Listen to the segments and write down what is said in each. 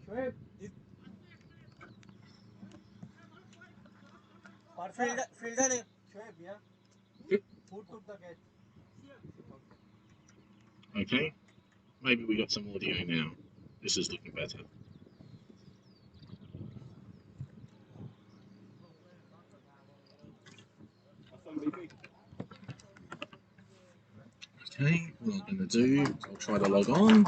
Okay, maybe we got some audio now. This is looking better. Okay, what I'm going to do, I'll try to log on.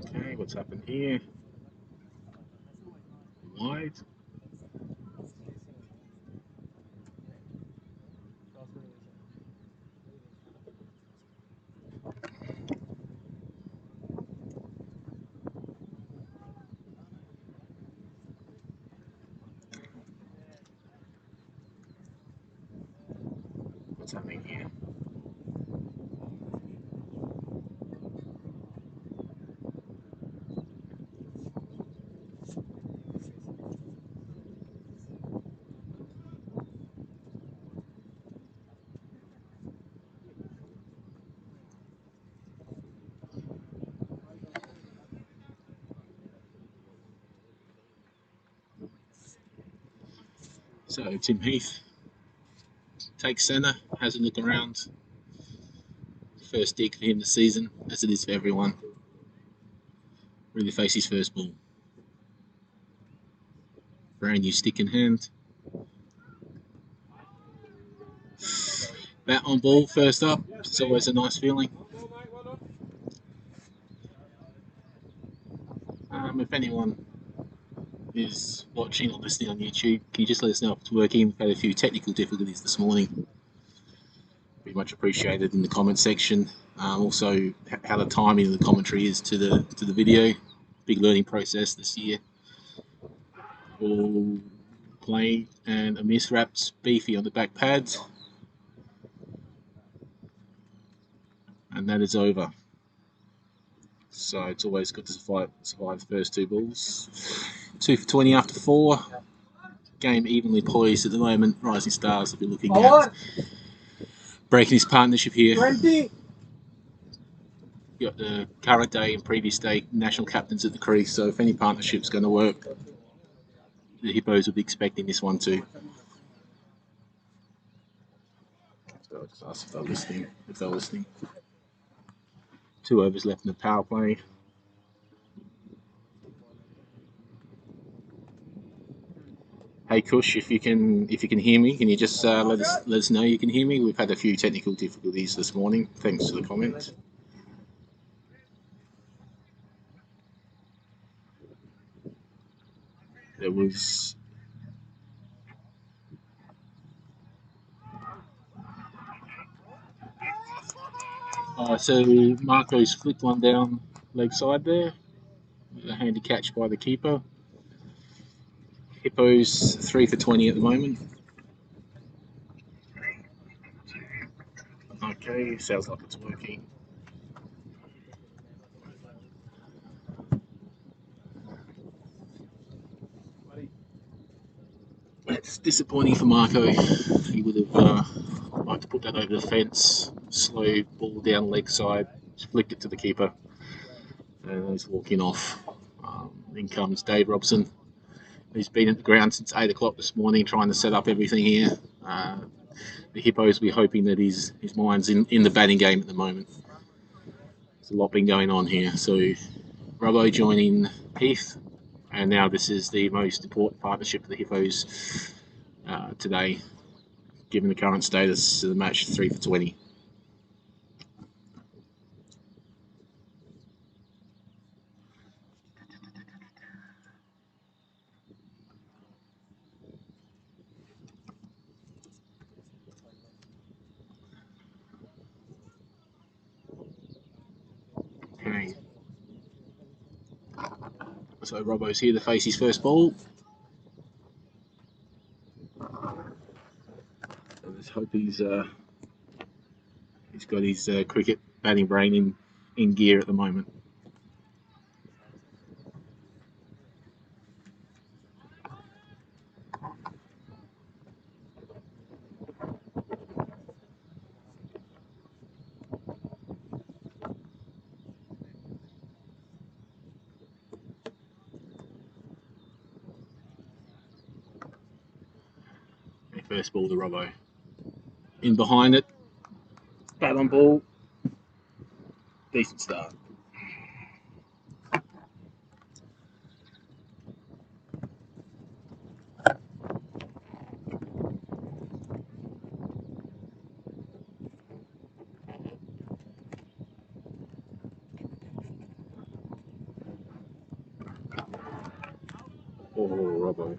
Okay, what's happened here? Wide. What's happening here? So Tim Heath takes centre, has a look around. First dig for him this season, as it is for everyone. Really face his first ball. Brand new stick in hand. Bat on ball first up. It's always a nice feeling. If anyone is watching or listening on YouTube, can you just let us know if it's working? We've had a few technical difficulties this morning. Be much appreciated in the comment section. Also, how the timing of the commentary is to the video. Big learning process this year. Ball play and a miss wrapped beefy on the back pads, and that is over. So it's always good to survive the first two balls. 2 for 20 after 4. Game evenly poised at the moment. Rising Stars will be looking at breaking his partnership here. 20. Got the current day and previous day national captains at the crease, so if any partnership's going to work, the Hippos will be expecting this one too. So I'll just ask if they're listening. 2 overs left in the power play. Hey Kush, if you can hear me, can you just let us know you can hear me? We've had a few technical difficulties this morning. Thanks for the comment. There was so Marco's flicked one down leg side there. A handy catch by the keeper. Hippos 3 for 20 at the moment. Okay, sounds like it's working. It's disappointing for Marco. He would have liked to put that over the fence. Slow ball down leg side, flicked it to the keeper, and he's walking off. In comes Dave Robson. He's been at the ground since 8 o'clock this morning trying to set up everything here. The Hippos will be hoping that his mind's in the batting game at the moment. There's a lot been going on here. So Robbo joining Heath, and now this is the most important partnership for the Hippos today, given the current status of the match, 3 for 20. Okay. So Robbo's here to face his first ball. Let's hope he's got his cricket batting brain in gear at the moment. First ball to Robbo. In behind it. Bat on ball. Decent start. Oh, Robbo.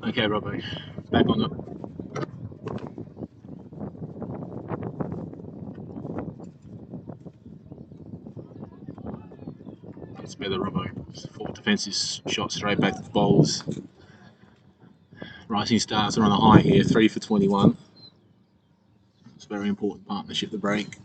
Okay, Robbo, back on it. That's better, Robbo. 4 defensive shots straight back to the bowls. Rising Stars are on a high here, 3 for 21. It's a very important partnership to break.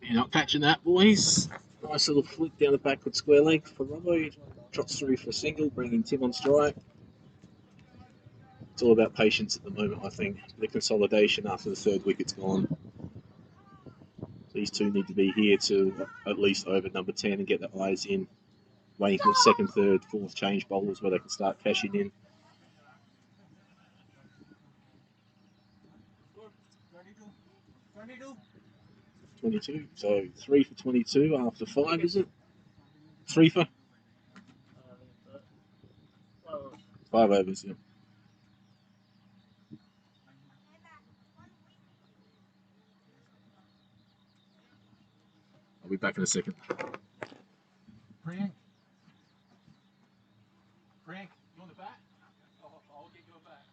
You're not catching that, boys. Nice little flick down the backward square leg for Robbo. Trots through for a single, bringing Tim on strike. It's all about patience at the moment, I think. The consolidation after the 3rd wicket's gone. These two need to be here to at least over number 10 and get the eyes in. Waiting for the 2nd, 3rd, 4th change bowlers where they can start cashing in. 22, so 3 for 22 after 5, is it? 3 for? 5 overs, yeah. I'll be back in a second. Frank, you want the bat? I'll get you a bat.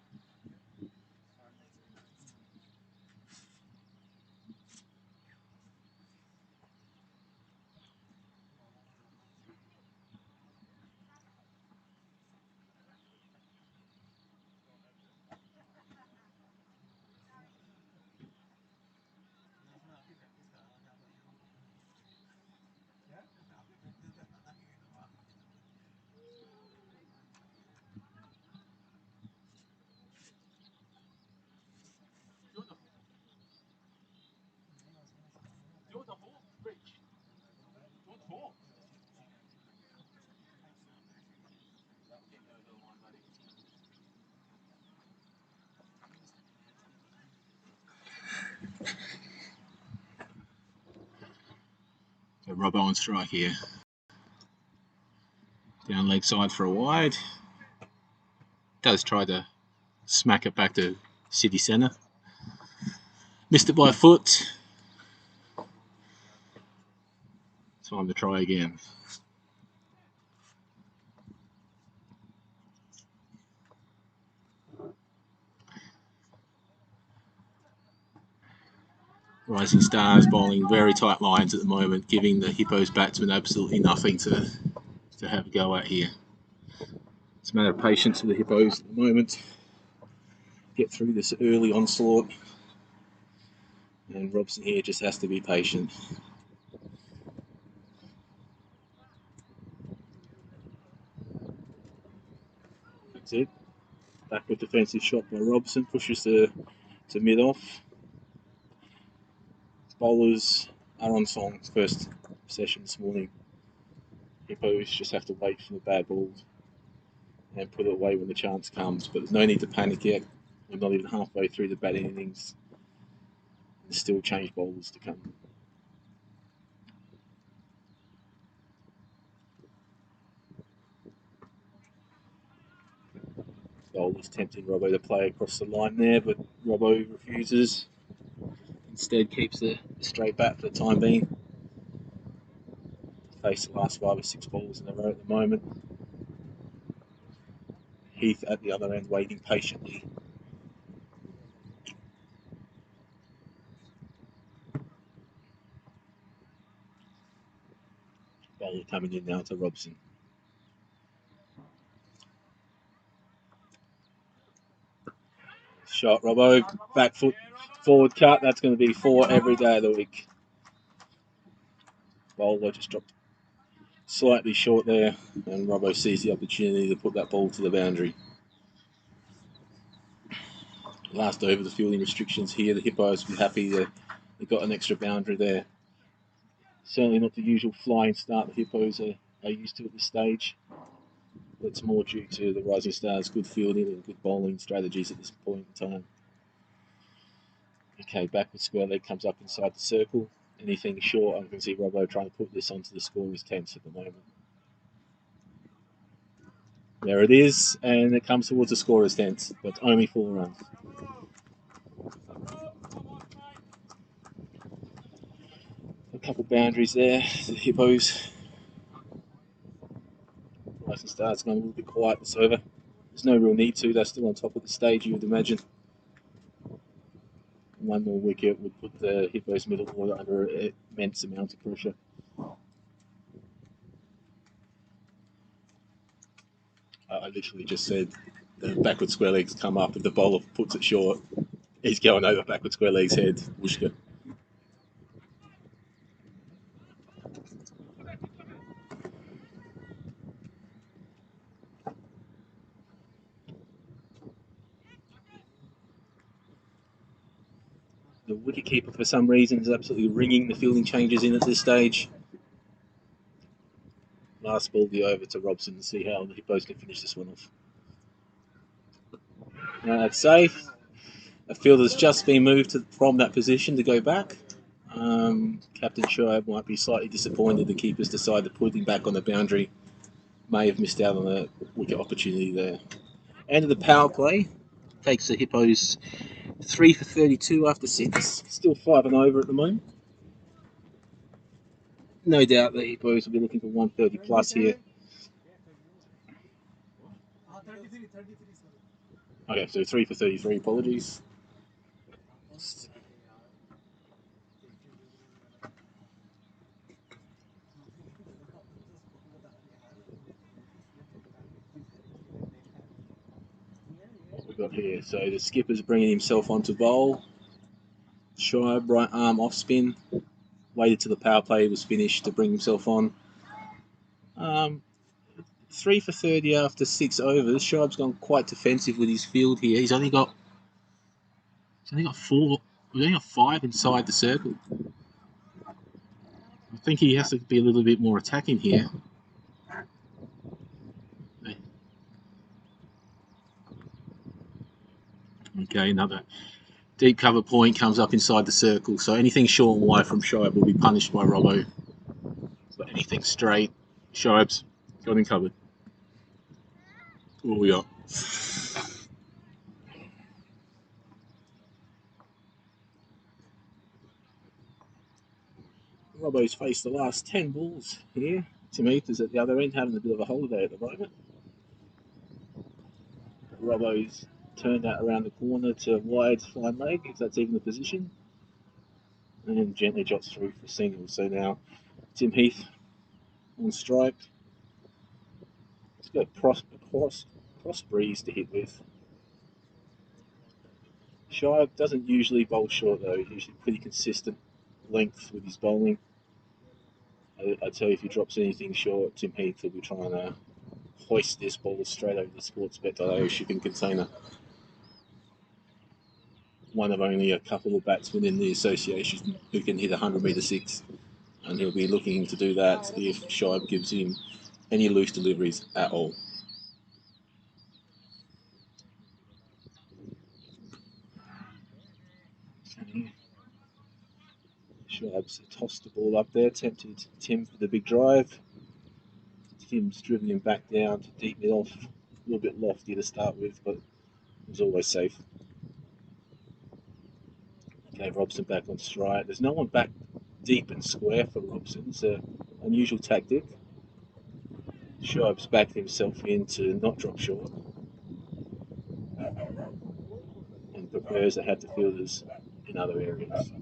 So Robbo on strike here. Down leg side for a wide. Does try to smack it back to city centre. Missed it by a foot. Time to try again. Rising Stars bowling very tight lines at the moment, giving the Hippos batsmen absolutely nothing to have a go at here. It's a matter of patience for the Hippos at the moment. Get through this early onslaught. And Robson here just has to be patient. That's it. Backward defensive shot by Robson, pushes to mid-off. Bowlers are on song first session this morning. Hippos just have to wait for the bad balls and put it away when the chance comes, but there's no need to panic yet. We're not even halfway through the batting innings. There's still change bowls to come. Bowler's tempting Robbo to play across the line there, but Robbo refuses. Instead keeps the straight bat for the time being. Face the last 5 or 6 balls in a row at the moment. Heath at the other end waiting patiently. Bowler coming in now to Robson. Shot Robbo, back foot, forward cut. That's going to be 4 every day of the week. Bowler just dropped slightly short there, and Robbo sees the opportunity to put that ball to the boundary. Last over the fielding restrictions here. The Hippos will be happy that they got an extra boundary there. Certainly not the usual flying start the Hippos are used to at this stage. It's more due to the Rising Stars' good fielding and good bowling strategies at this point in time. Okay, backward square leg comes up inside the circle. Anything short, I can see Robbo trying to put this onto the scorer's tents at the moment. There it is, and it comes towards the scorer's tents, but only 4 runs. A couple boundaries there. The Hippos. Rising Stars going a little bit quiet this over. There's no real need to. They're still on top of the stage, you would imagine. 1 more wicket would put the Hippos middle order under an immense amount of pressure. I literally just said the backward square legs come up. If the bowler puts it short, he's going over backward square legs head. Whooshka. The wicketkeeper, for some reason, is absolutely ringing the fielding changes in at this stage. Last ball be over to Robson to see how the Hippos can finish this one off. Now that's safe. A fielder's just been moved from that position to go back. Captain Shoaib might be slightly disappointed the keepers decided to put him back on the boundary. May have missed out on a wicket opportunity there. End of the power play. Takes the Hippos 3 for 32 after 6. Still 5 and over at the moment. No doubt the Hippos will be looking for 130 plus here. Okay, so 3 for 33, apologies. What we got here? So the skipper's bringing himself onto bowl. Shoaib, right arm off spin. Waited till the power play was finished to bring himself on. 3 for 30 after 6 overs. Shoaib's gone quite defensive with his field here. He's only got 4. We've only got 5 inside the circle. I think he has to be a little bit more attacking here. Okay, another deep cover point comes up inside the circle. So anything short and wide from Shoaib will be punished by Robbo. But anything straight, Shoaib's got him covered. What we got? Robbo's faced the last 10 balls here. Timothy is at the other end having a bit of a holiday at the moment. Robbo's turned that around the corner to wide fine leg, if that's even the position. And then gently jots through for single. So now Tim Heath on strike. He's got cross breeze to hit with. Shoaib doesn't usually bowl short though. He's usually pretty consistent length with his bowling. I tell you, if he drops anything short, Tim Heath will be trying to hoist this ball straight over the sportsbet.io shipping container. One of only a couple of batsmen in the association who can hit 100-metre 6, and he'll be looking to do that if Shoaib gives him any loose deliveries at all. here. Shoaib's tossed the ball up there, tempted Tim for the big drive. Tim's driven him back down to deep mid off. A little bit lofty to start with, but it was always safe. Okay, Robson back on strike. There's no one back deep and square for Robson. It's an unusual tactic. Shoaib's backed himself in to not drop short and prefers to have the fielders in other areas.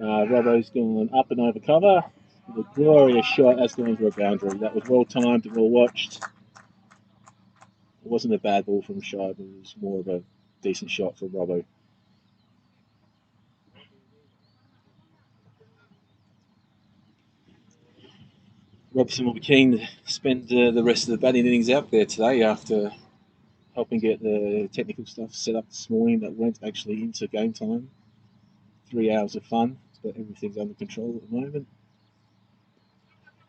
Robbo's gone up and over cover. The glorious shot. That's going for a boundary. That was well timed and well watched. It wasn't a bad ball from Shoaib. It was more of a decent shot from Robbo. Robson will be keen to spend the rest of the batting innings out there today after helping get the technical stuff set up this morning that went actually into game time. 3 hours of fun, but everything's under control at the moment.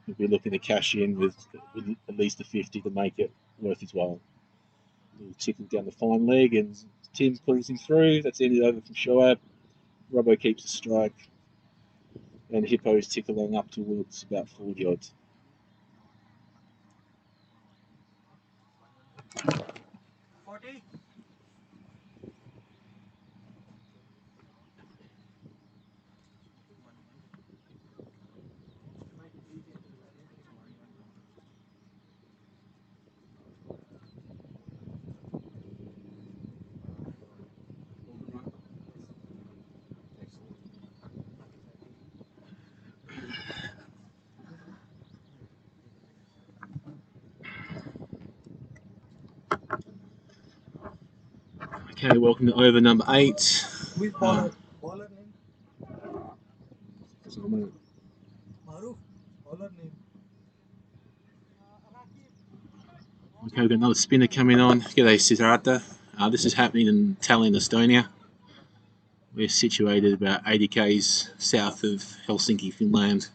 He'll be looking to cash in with at least a 50 to make it worth his while. A little tickle down the fine leg, and Tim pulls him through. That's ended over from Shoaib. Robbo keeps the strike, and Hippos tick along up towards about 40 odd. Okay, welcome to over number 8. Which bowler name? Maruf, bowler name. Okay, we've got another spinner coming on. G'day, Siddhartha. This is happening in Tallinn, Estonia. We're situated about 80 k's south of Helsinki, Finland.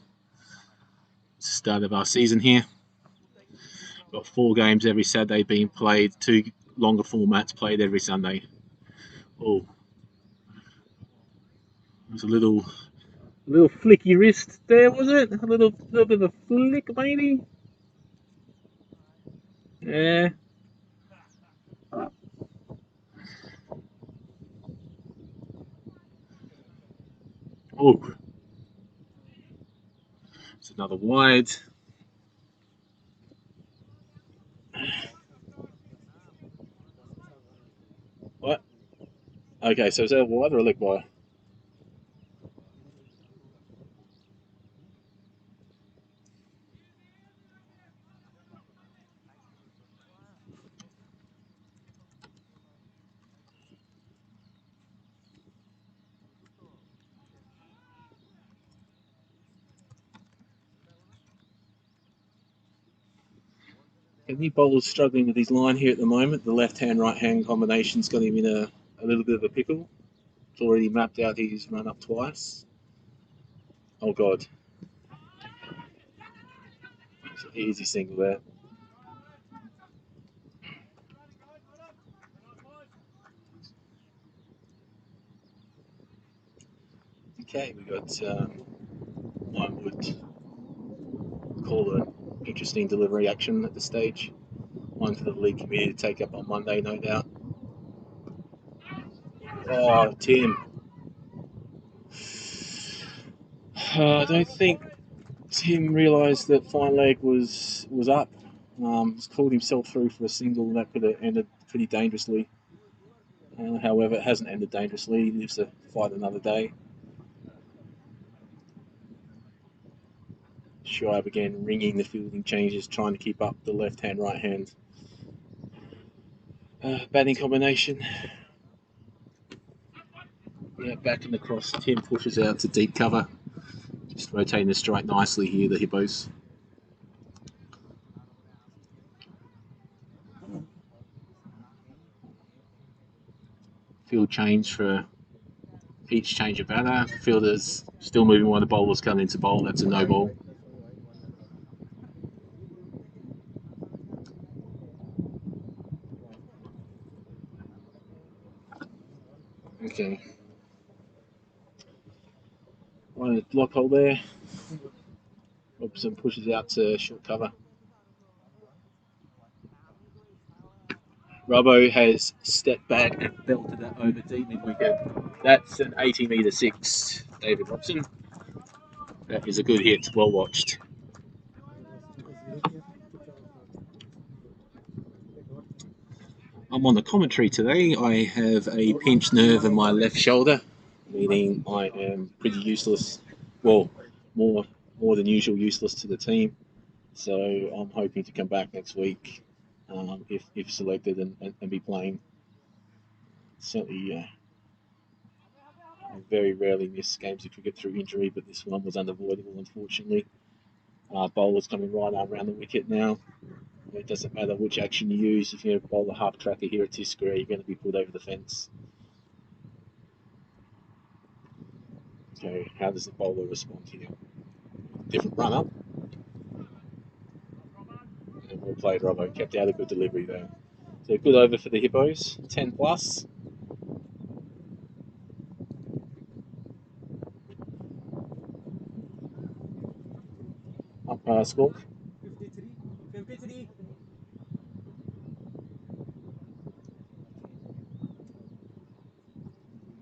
It's the start of our season here. We've got 4 games every Saturday being played, 2 longer formats played every Sunday. Oh, there's a little flicky wrist there, was it? A little bit of a flick, maybe? Yeah. Oh, it's another wide. What? Okay, so is that a wide or a leg wide? Any bowlers struggling with his line here at the moment. The left-hand, right-hand combination's got him in a little bit of a pickle. It's already mapped out he's run up twice. Oh, God. It's an easy single there. Okay, we got one would call an interesting delivery action at this stage. One for the league committee to take up on Monday, no doubt. Oh, Tim. I don't think Tim realised that fine leg was up. He's called himself through for a single that could have ended pretty dangerously. However, it hasn't ended dangerously. He lives to fight another day. Shoaib again ringing the fielding changes, trying to keep up the left-hand, right-hand batting combination. Yeah, back in the cross. Tim pushes out to deep cover. Just rotating the strike nicely here, the Hippos. Field change for each change of batter. Fielders still moving while the bowlers come into bowl. That's a no ball. Okay. One block hole there. Robson pushes out to short cover. Robbo has stepped back and belted that over deep mid wicket. That's an 80-metre six, David Robson. That is a good hit, well watched. I'm on the commentary today. I have a pinched nerve in my left shoulder, meaning I am pretty useless. Well, more than usual useless to the team. So I'm hoping to come back next week if selected and be playing. Certainly, I very rarely miss games of cricket through injury, but this one was unavoidable, unfortunately. Bowler's coming right around the wicket now. It doesn't matter which action you use. If you bowl a half tracker here at Tiscary, you're going to be put over the fence. Okay, how does the bowler respond here? Different run up. And well played, Robbo. Kept out a good delivery there. So good over for the Hippos, 10 plus. Umpire score. 53.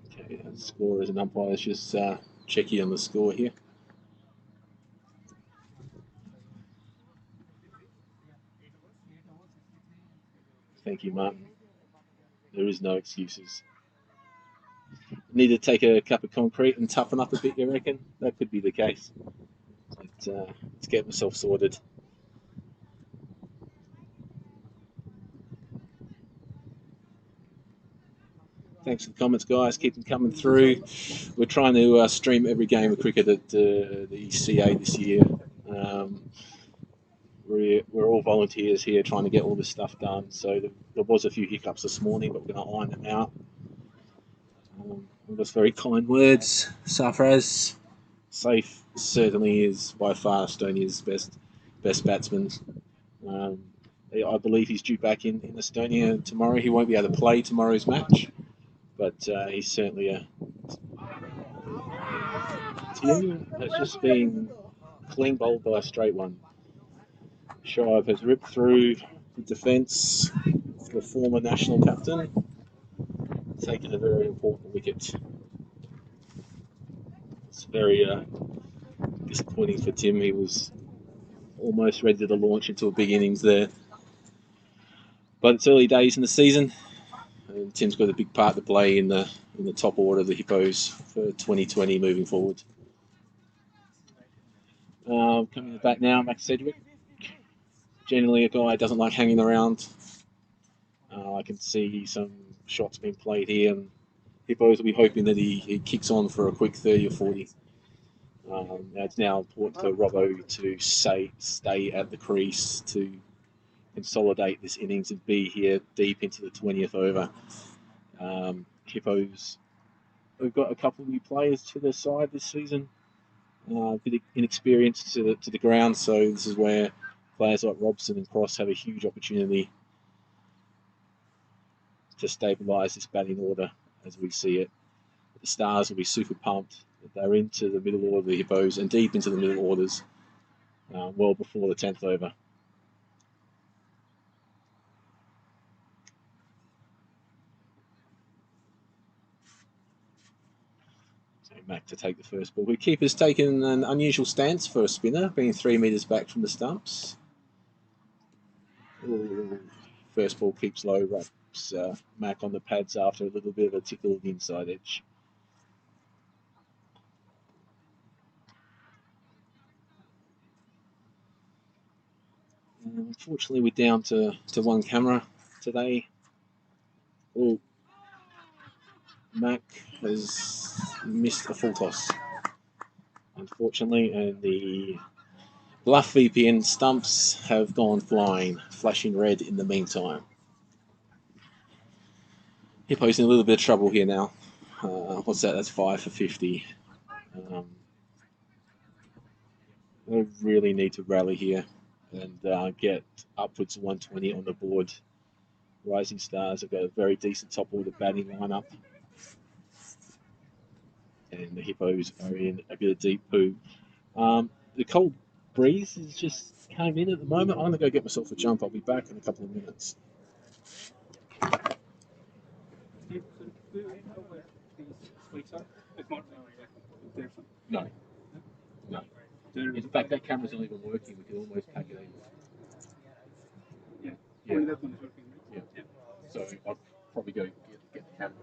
Okay, the score as an umpire is just checking on the score here. Thank you, Martin. There is no excuses. Need to take a cup of concrete and toughen up a bit, you reckon? That could be the case. But, let's get myself sorted. Thanks for the comments, guys. Keep them coming through. We're trying to stream every game of cricket at the ECA this year. We're all volunteers here trying to get all this stuff done. So there was a few hiccups this morning, but we're going to iron them out. Those very kind words, Safraz. Safe certainly is by far Estonia's best batsman. I believe he's due back in Estonia tomorrow. He won't be able to play tomorrow's match, but he's certainly a. Tim has just been clean bowled by a straight one. Shive has ripped through the defence for the former national captain, taking a very important wicket. It's very disappointing for Tim. He was almost ready to launch into a big innings there. But it's early days in the season, and Tim's got a big part to play in the top order of the Hippos for 2020 moving forward. Coming back now, Max Sedgwick. Generally a guy who doesn't like hanging around. I can see some shots being played here, and Hippos will be hoping that he kicks on for a quick 30 or 40. It's now important for Robbo to stay at the crease to consolidate this innings and be here deep into the 20th over. Hippos, we've got a couple of new players to their side this season, a bit inexperienced to the ground, so this is where players like Robson and Cross have a huge opportunity to stabilise this batting order as we see it. The Stars will be super pumped that they're into the middle order of the Hippos and deep into the middle orders well before the 10th over. So Mac to take the first ball. The keeper's taken an unusual stance for a spinner, being 3 metres back from the stumps. Ooh, first ball keeps low, wraps Mac on the pads after a little bit of a tickle of the inside edge. Unfortunately, we're down to one camera today. Oh, Mac has missed a full toss, unfortunately, and the Bluff VPN stumps have gone flying, flashing red in the meantime. Hippo's in a little bit of trouble here now. What's that? That's 5 for 50. They really need to rally here and get upwards of 120 on the board. Rising Stars have got a very decent top order batting lineup. and the Hippos are in a bit of deep poo. The cold breeze has just came in at the moment. I'm going to go get myself a jump. I'll be back in a couple of minutes. No, no. In fact, that camera's not even working. We can almost pack it in. Yeah. Only that one is working, right? Yeah. So I'll probably go get the camera.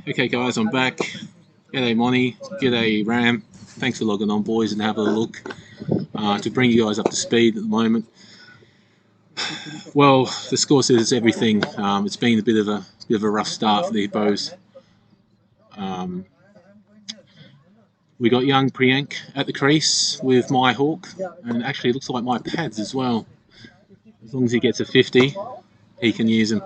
Okay, guys, I'm back. G'day, Monty. G'day, Ram. Thanks for logging on, boys, and having a look. To bring you guys up to speed at the moment. Well, the score says everything. It's been a bit of a rough start for the Hippos. We got young Priyank at the crease with my hawk, and actually it looks like my pads as well. As long as he gets a 50, he can use them.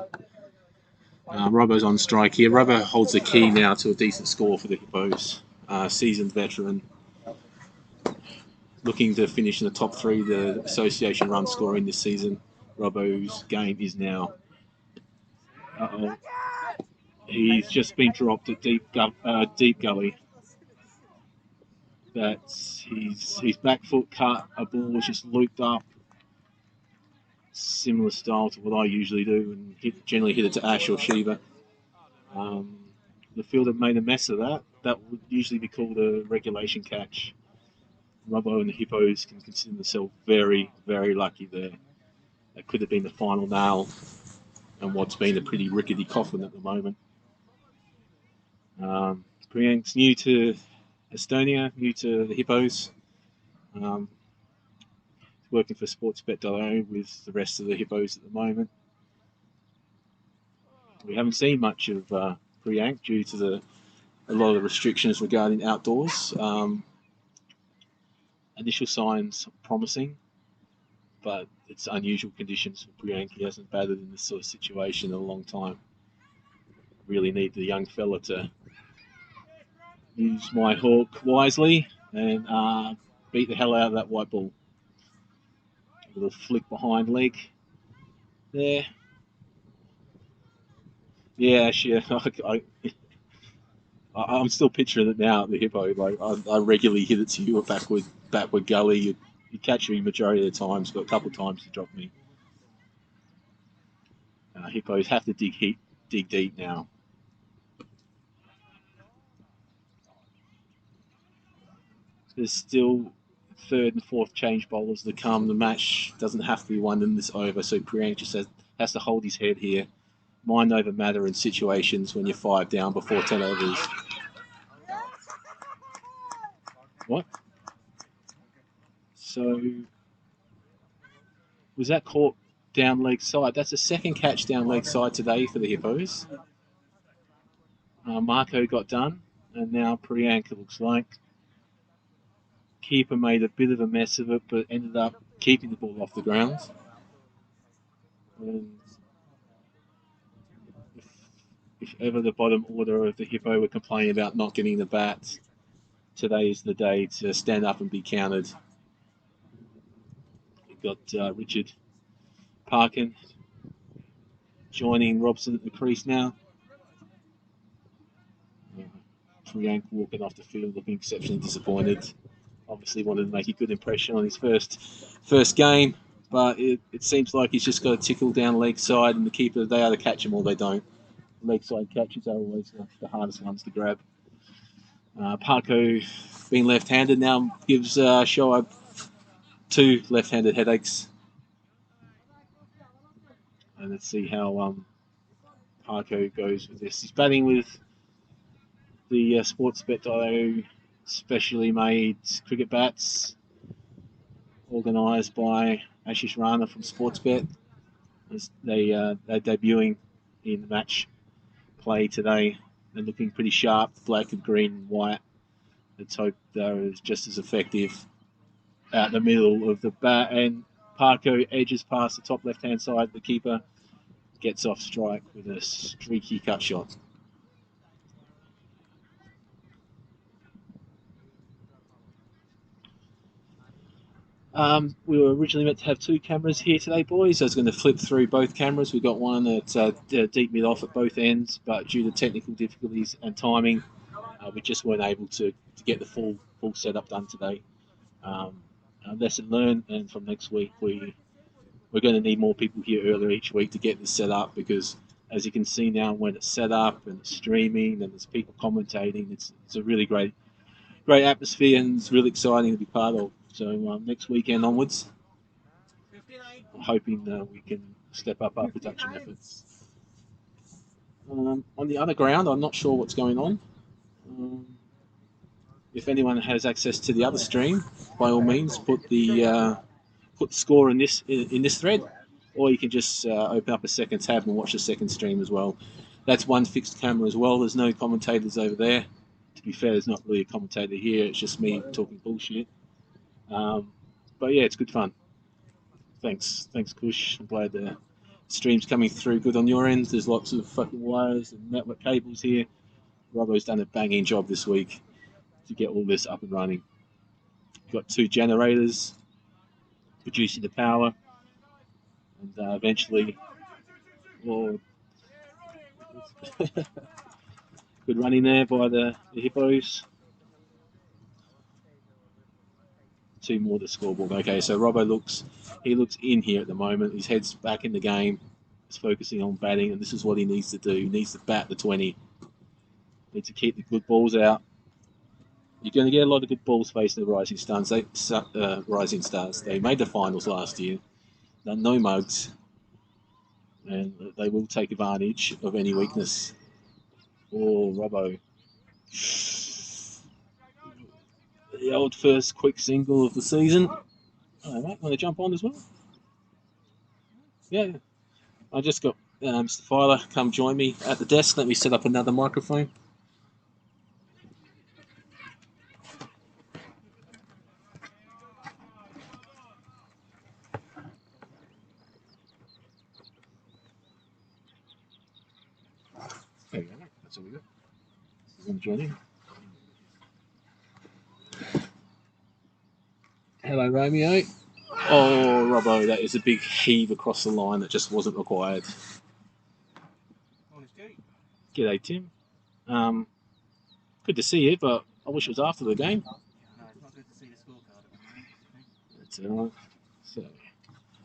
Robbo's on strike here. Robbo holds the key now to a decent score for the Hippos. Seasoned veteran, looking to finish in the top 3 the association run scoring this season. Robbo's game is now. He's just been dropped at deep gully. That's his back foot cut. A ball was just looped up. Similar style to what I usually do, and generally hit it to Ash or Shiva. The fielder made a mess of that. That would usually be called a regulation catch. Robbo and the Hippos can consider themselves very, very lucky there. That could have been the final nail and what's been a pretty rickety coffin at the moment. Priyank's new to Estonia, new to the Hippos. Working for sportsbet.io with the rest of the Hippos at the moment. We haven't seen much of Priyank due to a lot of the restrictions regarding outdoors. Initial signs promising, but it's unusual conditions for Priyank. He hasn't batted in this sort of situation in a long time. Really need the young fella to use my hawk wisely and beat the hell out of that white ball. A little flick behind leg there. Yeah, sure. I'm still picturing it now at the Hippo. Like I regularly hit it to you a backward gully. You catch me majority of the times, but a couple of times you drop me. Hippos have to dig deep now. There's still 3rd and 4th change bowlers to come. The match doesn't have to be won in this over, so Priyank just has to hold his head here. Mind over matter in situations when you're 5 down before 10 overs. What? So, was that caught down leg side? That's the 2nd catch down leg side today for the Hippos. Marco got done, and now Priyank, it looks like. Keeper made a bit of a mess of it, but ended up keeping the ball off the ground. And if ever the bottom order of the Hippo were complaining about not getting the bat, today is the day to stand up and be counted. You've got Richard Parkin joining Robson at the crease now. Priyank walking off the field looking exceptionally disappointed. obviously wanted to make a good impression on his first game, but it seems like he's just got a tickle down leg side, and the keeper, they either catch him or they don't. Leg side catches are always the hardest ones to grab. Parko, being left-handed now, gives Shoaib 2 left-handed headaches. And let's see how Parko goes with this. He's batting with the Sportsbet.io specially made cricket bats, organised by Ashish Rana from Sportsbet. They're debuting in the match play today. They're looking pretty sharp, black and green and white. Let's hope they're just as effective out the middle of the bat. And Parko edges past the top left-hand side. The keeper gets off strike with a streaky cut shot. We were originally meant to have 2 cameras here today, boys. I was going to flip through both cameras. We've got one at deep mid-off at both ends, but due to technical difficulties and timing, we just weren't able to get the full setup done today. Lesson learned, and from next week we're going to need more people here earlier each week to get this set up, because as you can see now, when it's set up and it's streaming and there's people commentating, it's a really great atmosphere, and it's really exciting to be part of. So next weekend onwards, I'm hoping we can step up our production efforts. On the other ground, I'm not sure what's going on. If anyone has access to the other stream, by all means, put the score in this thread, or you can just open up a second tab and watch the second stream as well. That's one fixed camera as well. There's no commentators over there. To be fair, there's not really a commentator here. It's just me talking bullshit. But yeah, it's good fun. Thanks, Kush. I'm glad the stream's coming through good on your end. There's lots of fucking wires and network cables here. Robbo's done a banging job this week to get all this up and running. Got 2 generators producing the power, and eventually, well, good running there by the Hippos. 2 more to scoreboard. Okay, so Robbo looks in here at the moment. His head's back in the game. He's focusing on batting, and this is what he needs to do. He needs to bat the 20. Needs to keep the good balls out. You're going to get a lot of good balls facing the Rising Stars. They made the finals last year. They're no mugs, and they will take advantage of any weakness. Oh, Robbo. The old first quick single of the season. Oh, mate, want to jump on as well? Yeah. I just got Mr. Filer come join me at the desk. Let me set up another microphone. There you go, mate. That's all we got. You want to join in? Hello, Romeo. Oh, Robbo, that is a big heave across the line that just wasn't required. G'day, Tim. Good to see you, but I wish it was after the game. No, it's not good to see the scorecard. That's all right. So,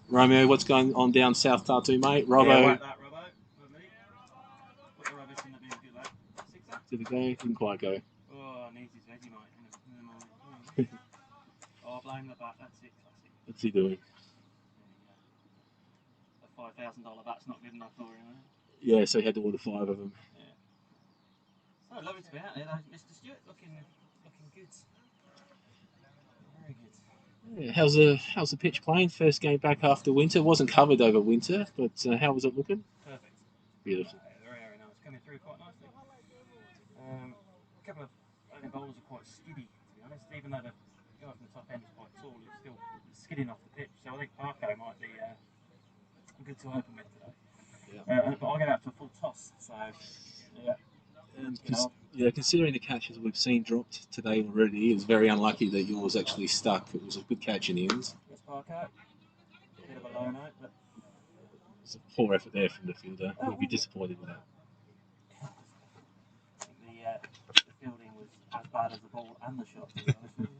Romeo, what's going on down South Tartu, mate? Robbo. Yeah, like that, Robbo. Lovely. Put the rubbish in the bin, good lad. 6 Did it go? Didn't quite go. Oh, needs his Vegemite in the morning. Oh, blame the bat, that's it, classic. What's he doing? A $5,000 bat's not good enough for him, eh? Yeah, so he had to order 5 of them. Yeah. So lovely to be out here, Mr. Stewart, looking good. Very good. Yeah, how's the pitch playing? First game back after winter. Wasn't covered over winter, but how was it looking? Perfect. Beautiful. Very nice. Coming through quite nicely. A couple of early bowls are quite skiddy, to be honest. Even though the guy from the top end is quite tall, he's still skidding off the pitch. So I think Parko might be good to open with today. Yeah. But I'll get out to a full toss. So yeah. Considering the catches we've seen dropped today already, it's very unlucky that yours actually stuck. It was a good catch in the end. That's Parko. Bit of a low note, but it's a poor effort there from the fielder. He'll be disappointed with that. The fielding was as bad as the ball and the shot, to be honest with you.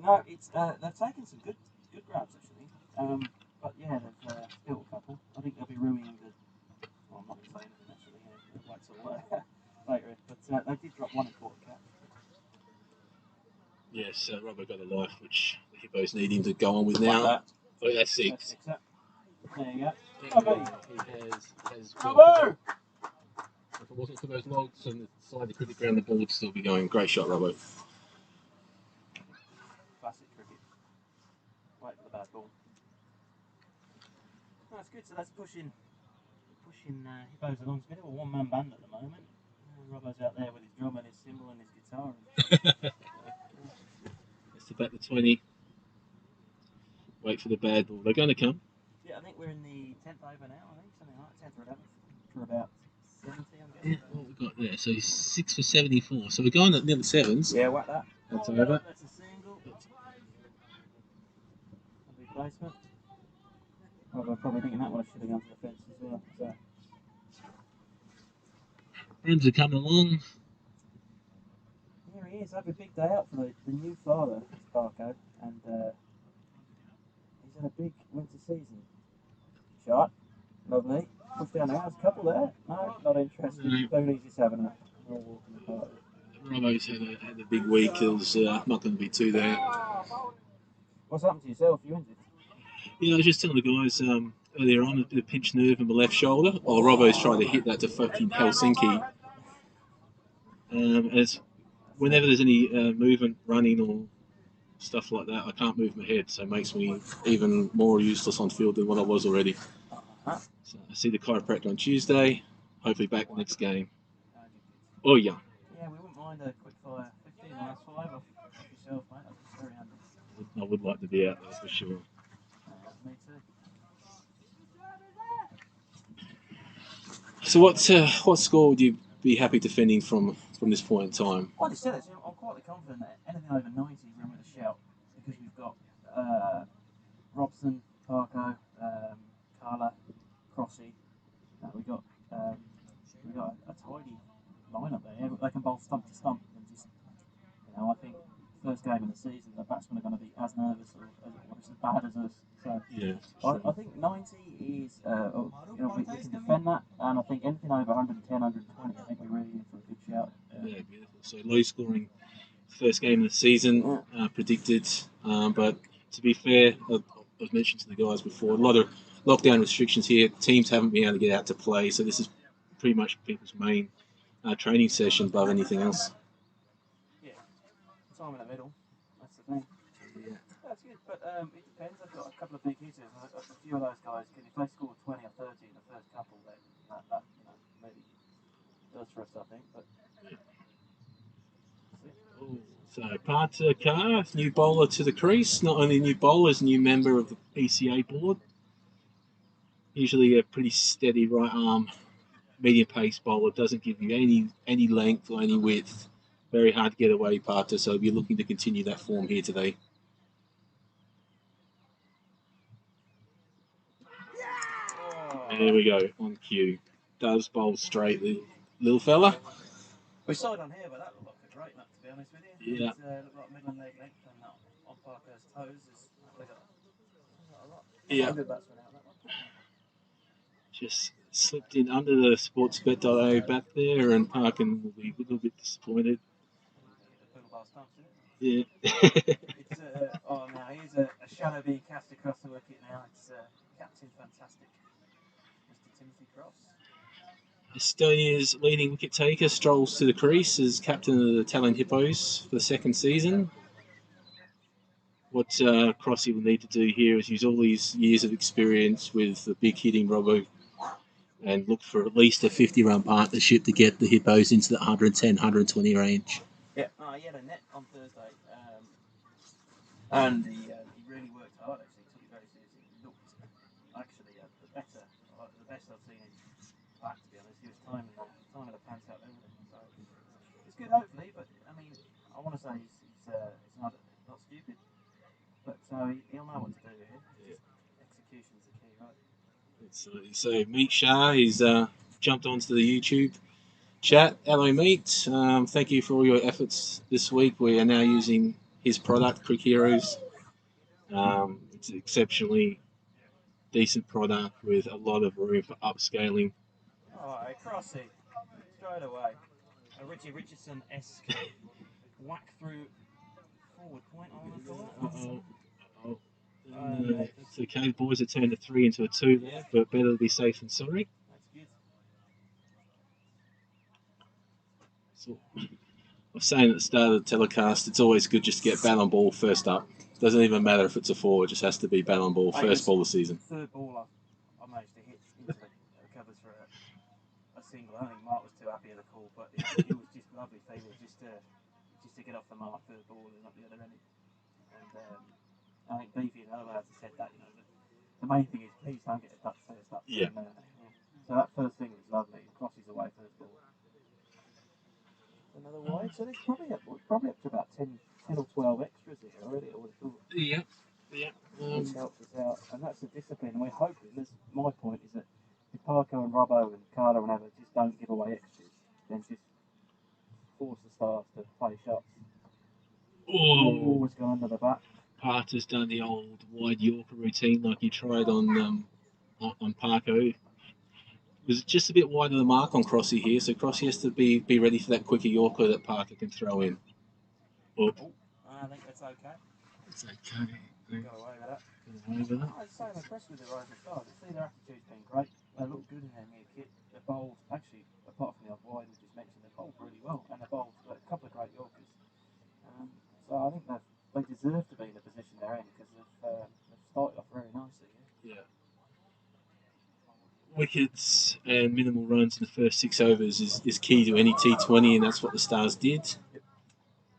No, it's they've taken some good grabs actually. But yeah, they've spilled a couple. I think they'll be ruining the. Well, I'm not going to say anything actually. Yeah, wait till later. But they did drop one important catch. Yes, Robbo got a life, which the Hippos need him to go on with now. Oh, that's six. There you go. Robbo! He has Robbo! If it wasn't for those logs and the slightly cricket ground, the ball would still be going. Great shot, Robbo. Classic cricket. Wait for the bad ball. No, that's good. So that's pushing Hippos along. It's a bit of a one-man band at the moment. Robbo's out there with his drum and his cymbal and his guitar. It's about the 20. Wait for the bad ball. They're going to come. Yeah, I think we're in the 10th over now. I think something like 10th or 11th for about 70. I'm guessing. Yeah, what we got there? So he's 6 for 74. So we're going at nearly sevens. Yeah, whack that. That's over. That's a single. Lovely placement. I'm probably thinking that one should have gone to the fence as well. So. Friends are coming along. Here he is. Have a big day out for the new father, Sparko, and he's had a big winter season. Shot. Lovely. Push down there. There's a couple there. No, not interested. No. Booney's just having a walk in the park. Robbo's had a big week. There's not going to be two there. What's happened to yourself? You injured? Yeah, I was just telling the guys earlier on, a bit of pinched nerve in my left shoulder. While Robbo's trying to hit that to fucking Helsinki. As whenever there's any movement, running or stuff like that, I can't move my head, so it makes me even more useless on field than what I was already. So I see the chiropractor on Tuesday. Hopefully back next game. Oh yeah. Yeah, we wouldn't mind a quick fire 15 last 5 off yourself, mate. That's very handy. I would like to be out there for sure. Me too. So what score would you be happy defending from this point in time? Well, I just said it. I'm quite confident that anything over 90 we're in with a shout because we've got Robson, Parko, Carla, Crossy. We've got a tidy lineup there. They can bowl stump to stump and just, I think first game of the season the batsmen are going to be as nervous or as bad as us. So Yeah. I think 90 is we can defend that, and I think anything over 110, 120, I think we're really in for a good shout. Yeah, beautiful. So low scoring first game of the season predicted, but to be fair, I've mentioned to the guys before, a lot of lockdown restrictions here. Teams haven't been able to get out to play, so this is pretty much people's main training session above anything else. Yeah, time in the middle. That's the thing. Yeah. That's good, but it depends. I've got a couple of big hitters. A few of those guys, if they score 20 or 30 in the first couple, then that maybe does for us, I think. But So Parter Carr, new bowler to the crease. Not only new bowler, new member of the PCA board. Usually a pretty steady right arm, medium pace bowler. Doesn't give you any length or any width. Very hard to get away, Parter. So you're looking to continue that form here today. There we go, on cue. Does bowl straight, the little fella. we side on here, but that looked like a great nut, to be honest with you. Yeah. It looked like middle leg length and on Parker's toes. They got a lot. Yeah. Good batsman out that one. Just slipped in under the sportsbet.io bat there, and Parkin will be a little bit disappointed. Yeah. It's now here's a shadow being cast across the wicket now. It's Captain Fantastic, Mr. Timothy Cross. Estonia's leading wicket taker strolls to the crease as captain of the Tallinn Hippos for the second season. What Crossy will need to do here is use all these years of experience with the big hitting Robbo and look for at least a 50-run partnership to get the Hippos into the 110, 120 range. Yeah, he had a net on Thursday, and he really worked hard. Actually, took it very seriously. He looked actually the best I've seen him back. To be honest, he was timing the pants out there. So it's good, hopefully. But I mean, I want to say he's not stupid, but he'll know what to do here. Just execution's the key, right? So Meet Shah, he's jumped onto the YouTube chat. Hello, Meet. Thank you for all your efforts this week. We are now using his product, Crick Heroes. It's an exceptionally decent product with a lot of room for upscaling. Oh, crossy. Straight away. A Richie Richardson-esque whack through forward point, I want to call it. It's okay, boys. It turned a 3 into a 2 there, but better to be safe than sorry. That's good. So, I was saying at the start of the telecast, it's always good just to get bat on ball first up. Doesn't even matter if it's a forward, just has to be bat on ball first ball of the season. Third ball I managed to hit into the covers for a single. I think Mark was too happy with the call, but it was just lovely feeling just to get off the mark third ball and up the other end. And I think Beefy and other lads have said that, you know, the main thing is please don't get a touch first up. Yeah. So that first thing was lovely. It crosses away first ball. Another wide, so there's probably up to about 10 or 12 extras here already, I would have thought. Yeah. Which helps us out, and that's the discipline. And we're hoping, my point is that if Parko and Robbo and Carter and Ever just don't give away extras, then just force the stars to play shots. Always go under the bat. Parker's done the old wide Yorker routine like he tried on Parko. It was just a bit wide of the mark on Crossy here, so Crossy has to be ready for that quicker Yorker that Parker can throw in. I think that's okay. It's okay. Got away with that. I'm so impressed with the Rising Stars. I see their attitude's been great. They look good in their new kit. They're bowled, actually, apart from the odd wide we just mentioned, they're bowled really well. And they're bowled a couple of great Yorkers. So I think they deserve to be in the position they're in because they've started off very nicely. Yeah. Wickets and minimal runs in the first 6 overs is key to any T20, and that's what the Stars did.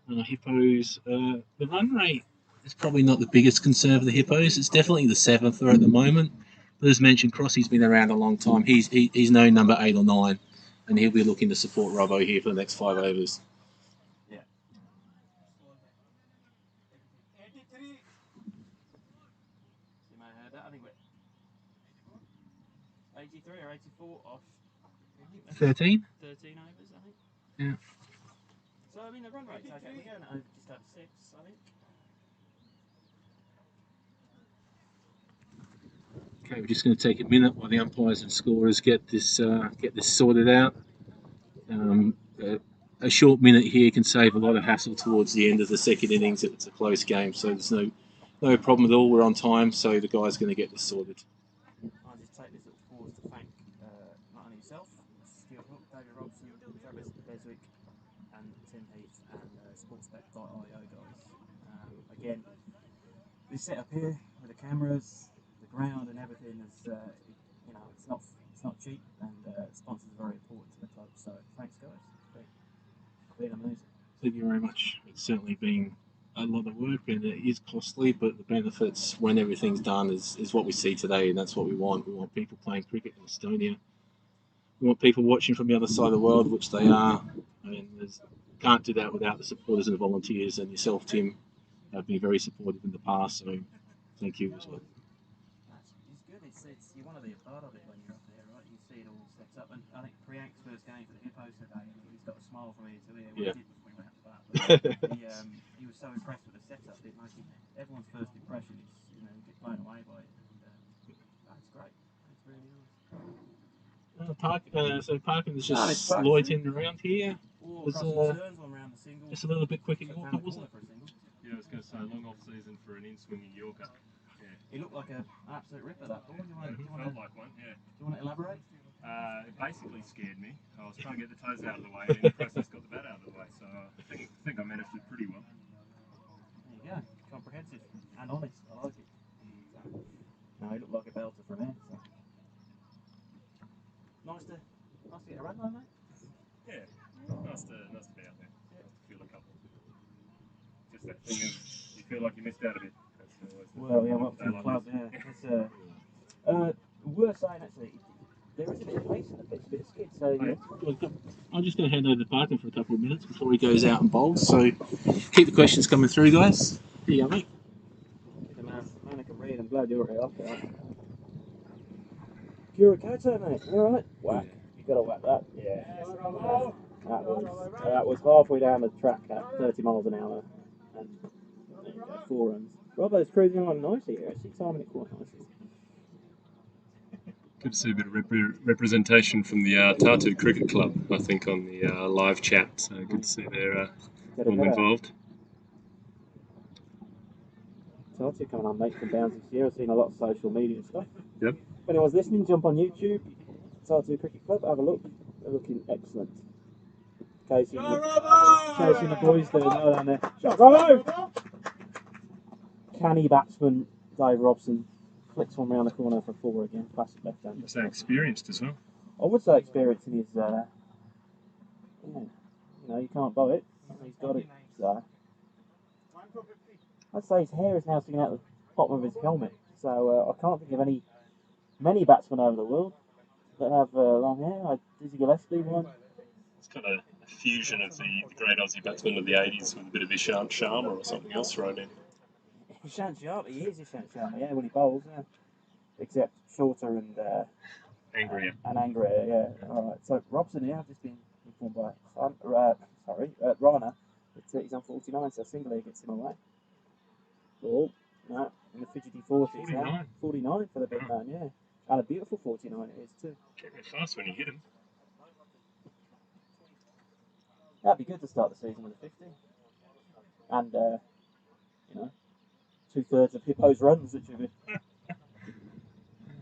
Hippos, the run rate is probably not the biggest concern for the Hippos. It's definitely the 7th at the moment. But as mentioned, Crossy's been around a long time. He's known number 8 or 9, and he'll be looking to support Robbo here for the next 5 overs. Yeah. You may have heard that. I think we're 83 or 84 off. 13? 13 overs, I think. Yeah. So, I mean, the run rate's okay. We're going over just over 6, I think. Okay, we're just going to take a minute while the umpires and scorers get this sorted out. A short minute here can save a lot of hassle towards the end of the second innings if it's a close game. So there's no problem at all. We're on time, so the guy's going to get this sorted. I'll just take this little pause to thank not only yourself, Stuart Hook, David Robson, Travis Beswick, and Tim Heath and sportsbet.io guys. Again, this setup here with the cameras, the ground, and everything is, it's not cheap, and sponsors are very important to the club. So thanks, guys. It's been amazing. Thank you very much. It's certainly been a lot of work, and it is costly, but the benefits when everything's done is what we see today, and that's what we want. We want people playing cricket in Estonia. We want people watching from the other side of the world, which they are. And can't do that without the supporters and the volunteers, and yourself, Tim, have been very supportive in the past, so thank you as well. It's good. It's you want to be a part of it when you're up there, right? You see it all set up, and I think Priyank's first game for the Hippos today, he's got a smile from ear to ear. Yeah. He did before he went out to bat. He was so impressed with the setup. Everyone's first impression is, you get blown away by it. And, that's great. It's really nice. So Parkin is just loitering around here. Turns one round the single. Just a little bit quicker Yorker, wasn't it? Yeah, I was going to say long off season for an in-swinging Yorker. Yeah. He looked like an absolute ripper, that ball. Felt like one, yeah. Do you want to elaborate? It basically scared me. I was trying to get the toes out of the way, and in the process got the bat out of the way. So I think I managed it pretty well. There you go, comprehensive and honest. I like it. No, he looked like a belter from there. So. Nice to get a run though, mate. Yeah, nice to be out there. Nice to feel a couple. Just that thing of you feel like you missed out a bit. Well, yeah, welcome to the club. Yeah, we're saying actually. There is a bit of pace in the pitch, a bit of skid, so yeah. I'm just going to hand over to Parkin for a couple of minutes before he goes out and bowls, so keep the questions coming through, guys. Here you go, mate. The man can read and blow your ear off. Curacao, mate, you alright? Whack. You got to whack that. Yeah. That was halfway down the track at 30 miles an hour. And 4 runs. Robbo's cruising along nicely here, actually, timing it quite nicely. Good to see a bit of representation from the Tartu Cricket Club, I think, on the live chat. So good to see they're all involved. Tartu coming on mates and bounds this year. I've seen a lot of social media stuff. Yep. If anyone's listening, jump on YouTube. Tartu Cricket Club, have a look. They're looking excellent. Chasing the boys there, down there. Bravo! Canny batsman Dave Robson flicks one round the corner for 4 again. Classic left-hander. So experienced as well. I would say experienced in his, you know, you can't buy it. He's got it. So I'd say his hair is now sticking out the bottom of his helmet. So I can't think of many batsmen over the world that have long hair. Dizzy Gillespie one. It's kind of a fusion of the great Aussie batsman of the 80s with a bit of Ishant Sharma or something else thrown in. Ishant Sharma, he is Ishant Sharma, yeah, when he bowls, yeah. Except shorter and angrier. Yeah. Alright, so Robson here, I've just been informed by Rana that he's on 49, so Singley gets him away. Ball, no, in the fidgety 40s. 49? 49 for the big man, yeah. And a beautiful 49 it is too. Came in fast when you hit him. That'd be good to start the season with a 50. And, you know, 2/3 of Hippos runs, which would be...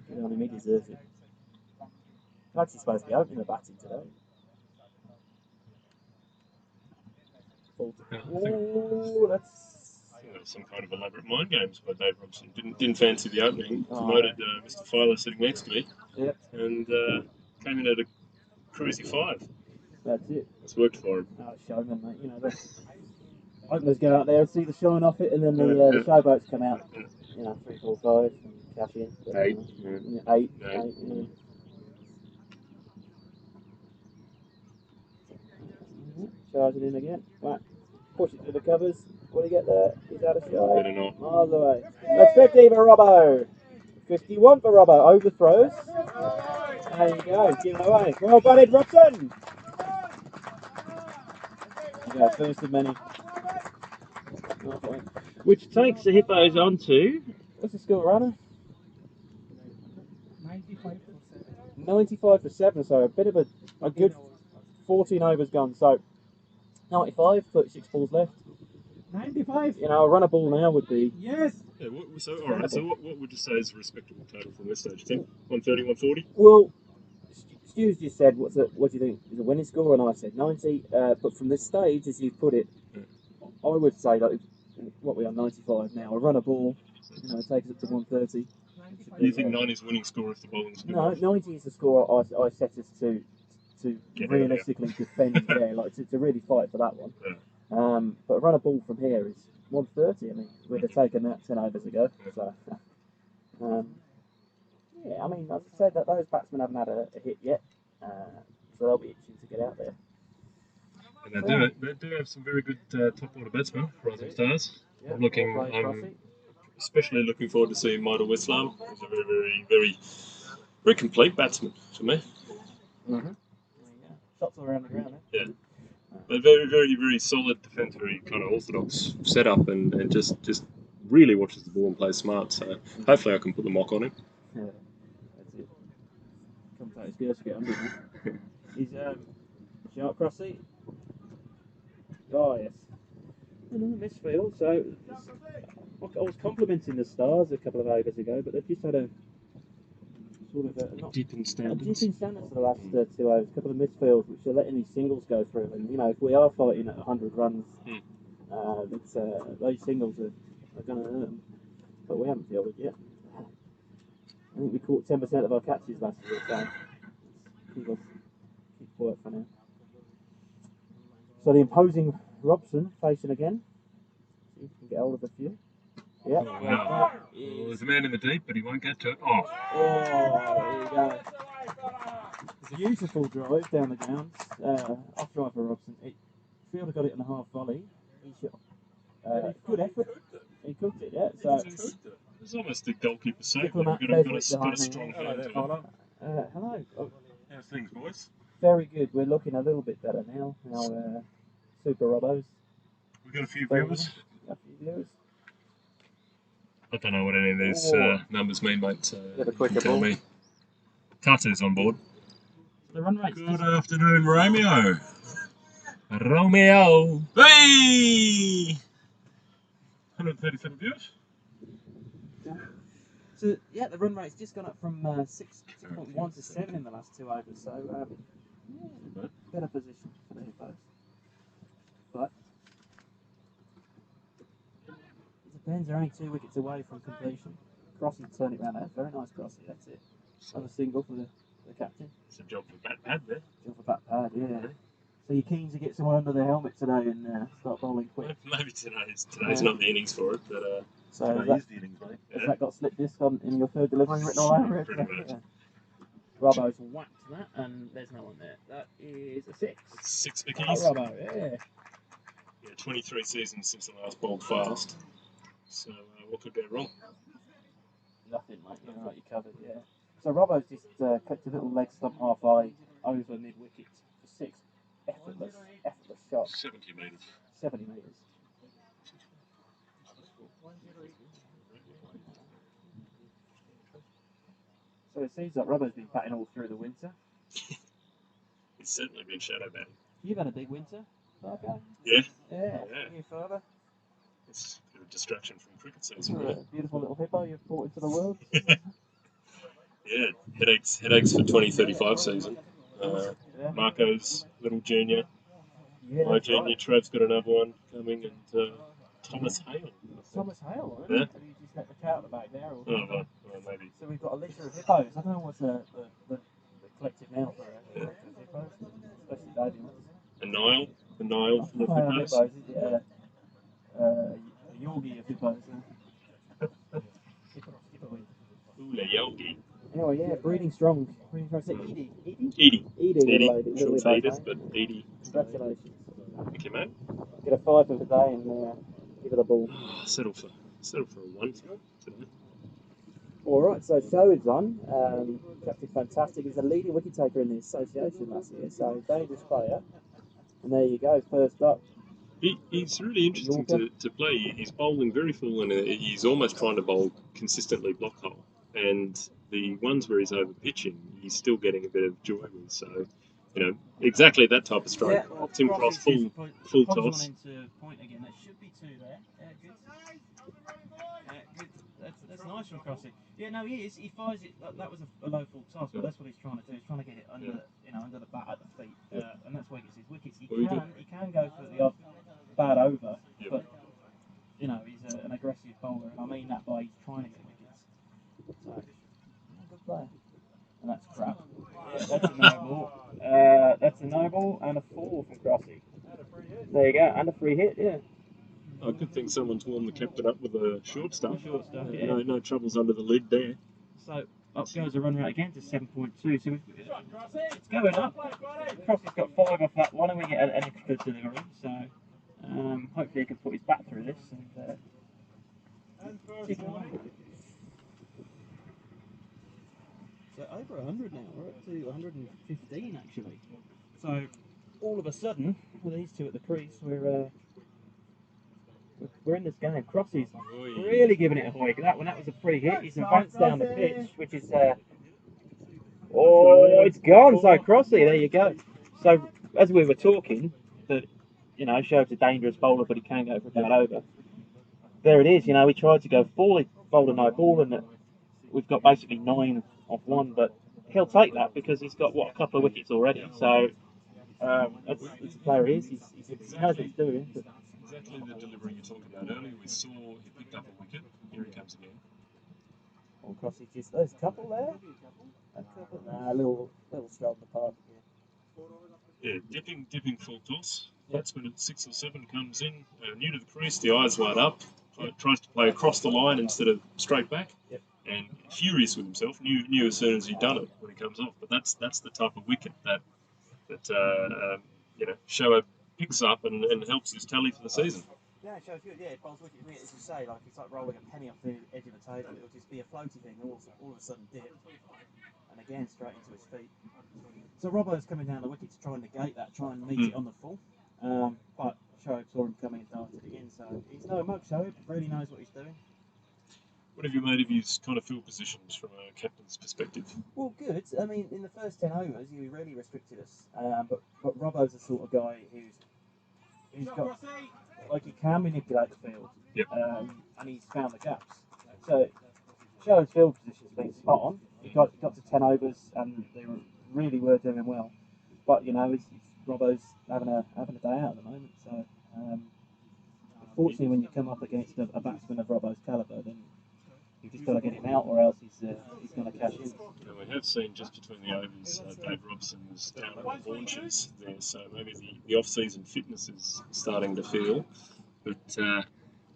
Good on him, he deserves it. He's actually supposed to be opening the batting today. Oh, that's... Some kind of elaborate mind games by Dave Robson. Didn't fancy the opening. Promoted Mr. Filer sitting next to me. Yep. And came in at a cruisy 5. That's it. It's worked for him. Oh, showman, mate. You know, the openers go out there and see the shine off it, and then the showboats come out. You know, 3, 4, 5, and cash in. But, 8. Eight. Charging in again. Right. Push it to the covers. What do you get there? He's out of shot. Better not. Miles away. That's 50 for Robbo. 51 for Robbo. Overthrows. There you go. Give it away. Well batted, Robson. There you go. First of many. Which takes the Hippos on to... What's the score, Runner? 95 for 7. So a bit of a good 14 overs gone. So 95, 36 balls left. 95. You know, a run a ball now would be... Yes. Yeah, what would you say is a respectable total from this stage, Tim? 130, 140? Well, Stu's just said, what do you think is a winning score? And I said 90. But from this stage, as you put it, I would say, like, what we are, 95 now. A run a ball, you know, takes it to 130. You think 90 is a winning score if the bowling's good? No, 90 is the score I set us to realistically defend, yeah, like to really fight for that one. Yeah. But a run a ball from here is 130. I mean, we'd have taken that 10 overs ago. So, yeah, I mean, as I said, that those batsmen haven't had a hit yet, so they'll be itching to get out there. And they do have some very good top order batsmen, Rising Stars. Yeah, I'm especially looking forward to seeing Michael Westlam. He's a very complete batsman for me. Mm-hmm. Shots all around the ground, eh? Yeah. But very solid defence, very kind of orthodox setup, and just really watches the ball and plays smart. So hopefully I can put the mock on him. Yeah, that's it. Commentator's girls to get under him. He's sharp crossy. Oh yes. Misfield. So I was complimenting the Stars a couple of overs ago, but they've just had a sort of a Dip in standards. for the last 2 overs. A couple of misfields which are letting these singles go through. And you know, if we are fighting at 100 runs, those singles are going to hurt them. But we haven't fielded yet. I think we caught 10% of our catches last year, so keep quiet for now. So the imposing Robson facing again. See if we can get hold of a few. Yeah. Oh, wow. Well, there's a man in the deep, but he won't get to it. Oh, there you go. It's a beautiful drive down the grounds. Off drive for Robson. Fielder got it in a half volley. He shot. Good effort. He cooked it, yeah. So it's almost a goalkeeper save. Diplomat We've got a behind strong me. hand to it. Hello. Oh, How's things, boys? very good. We're looking a little bit better now. Our Super Robbos. We've got a few viewers. A few viewers. I don't know what any of these numbers mean, mate. Yeah, the You quicker can tell ball. me. Tatu's on board. The run rate's Good afternoon, Romeo. Romeo. Hey! 137 views. So yeah, the run rate's just gone up from 6.1 to 7 in the last 2 overs. So better position for the Hippos. But it depends. They're only 2 wickets away from completion. Crossy turn it round there. Very nice crossy. That's it. Another single for the captain. It's a job for bat pad there. Job for bat pad, yeah. So you're keen to get someone under the helmet today and start bowling quick. Maybe today's not the innings for it, but so today is the innings, mate. Has that got slip disc on in your third delivery written all over it? Pretty much. Yeah. Robbo's whacked that, and there's no one there. That is a 6. 6 Oh, vickies. Robbo, yeah. Yeah, 23 seasons since the last bowled fast. So what could go wrong? Nothing, mate. You're right, you covered, yeah. So Robbo's just clipped a little leg stump half eye over mid wicket for 6. Effortless shot. 70 metres. 70 metres. So it seems like Robbo's been batting all through the winter. He's certainly been shadow batting. You've had a big winter, okay? Yeah. Yeah. You further? It's a bit of a distraction from cricket season, really. Beautiful little hippo you've brought into the world. Yeah, headaches for 2035 season. Marco's little junior. Yeah, My junior, Trev's got another one coming, and Thomas Hale. Thomas Hale, Yeah. Have you just let the cat at the back there? Or Well, maybe. So we've got a litter of hippos. I don't know what's the collective now for a litter of hippos, especially baby ones. The Nile from the Hippos. Hippos, is it a Yorgie of hippos? Ooh, Yogi. Oh yeah, breeding strong. Is it Edie? Edie. Shouldn't say Edith, but Edie. Congratulations. Thank you, mate. Get a 5 for the day and give it a ball. Settle for a 1 today. Alright, so Shoaib's on. Captain Fantastic. He's a leading wicket taker in the association last year, so dangerous player. And there you go, first up. He's really interesting to play. He's bowling very full, and he's almost trying to bowl consistently block hole. And the ones where he's over pitching, he's still getting a bit of joy with. So, exactly that type of stroke. Yeah, well, Tim Cross full toss. Into point again. There should be 2 there. Yeah, good. Good. That's nice from Crossy. Yeah, no, he is. He fires it. That was a low full toss, but that's what he's trying to do. He's trying to get it under the bat at the feet, and that's why he gets his wickets. He can go for the odd bat over, but he's an aggressive bowler, and I mean that by he's trying to get wickets. So, good player. And that's crap. Yeah, that's a no ball. That's a no ball and a 4 from Crossy. There you go, and a free hit. Yeah. Oh, good thing someone's warmed the captain up with the short stuff. Yeah. No troubles under the lid there. So up goes the run rate again to 7.2. So it's going up. Crossy's got 5 off that one, and we get an extra delivery. So hopefully he can put his bat through this and keep it away. So over 100 now. We're up to 115 actually. So all of a sudden, with these 2 at the crease, we're in this game. Crossy's really giving it a hoik. That was a free hit. He's advanced down the pitch, which is it's gone. So Crossy, there you go. So as we were talking, that Shoaib's a dangerous bowler, but he can go for a bat over. There it is. We tried to go full. He bowled a no ball, and we've got basically 9 off 1. But he'll take that because he's got a couple of wickets already. So that's the player he is. He knows what he's doing. But Exactly the delivery you're talking about earlier. We saw he picked up a wicket. Here he comes again. On Crossy, just there's a couple there. A little stroke in the park. Yeah, dipping full toss. Batsman at 6 or 7 comes in, new to the crease, the eyes wide up, tries to play across the line instead of straight back, and furious with himself. Knew as soon as he'd done it when he comes off. But that's the type of wicket that Shoaib picks up and helps his tally for the season. Yeah, it shows good. Yeah, it bowls wicket. As you say, it's like rolling a penny off the edge of the table. It'll just be a floaty thing, all of a sudden dip, and again straight into his feet. So Robbo's coming down the wicket to try and negate that, try and meet it on the full. But Shoaib saw him coming and darted it in. So he's no mug. Shoaib really knows what he's doing. What have you made of his kind of field positions from a captain's perspective? Well, good. I mean, in the first 10 overs, he really restricted us. But Robbo's the sort of guy who's got, like, he can manipulate the field. Yep. And he's found the gaps. So, Show's field position's been spot on. He got to 10 overs and they really were doing well. But, you know, Robbo's having a day out at the moment. So, unfortunately, when you come up against a batsman of Robbo's calibre, then you've just got to get him out, or else he's going to cash in. And we have seen just between the overs, Dave Robson was down on the launches there, so maybe the off-season fitness is starting to feel. But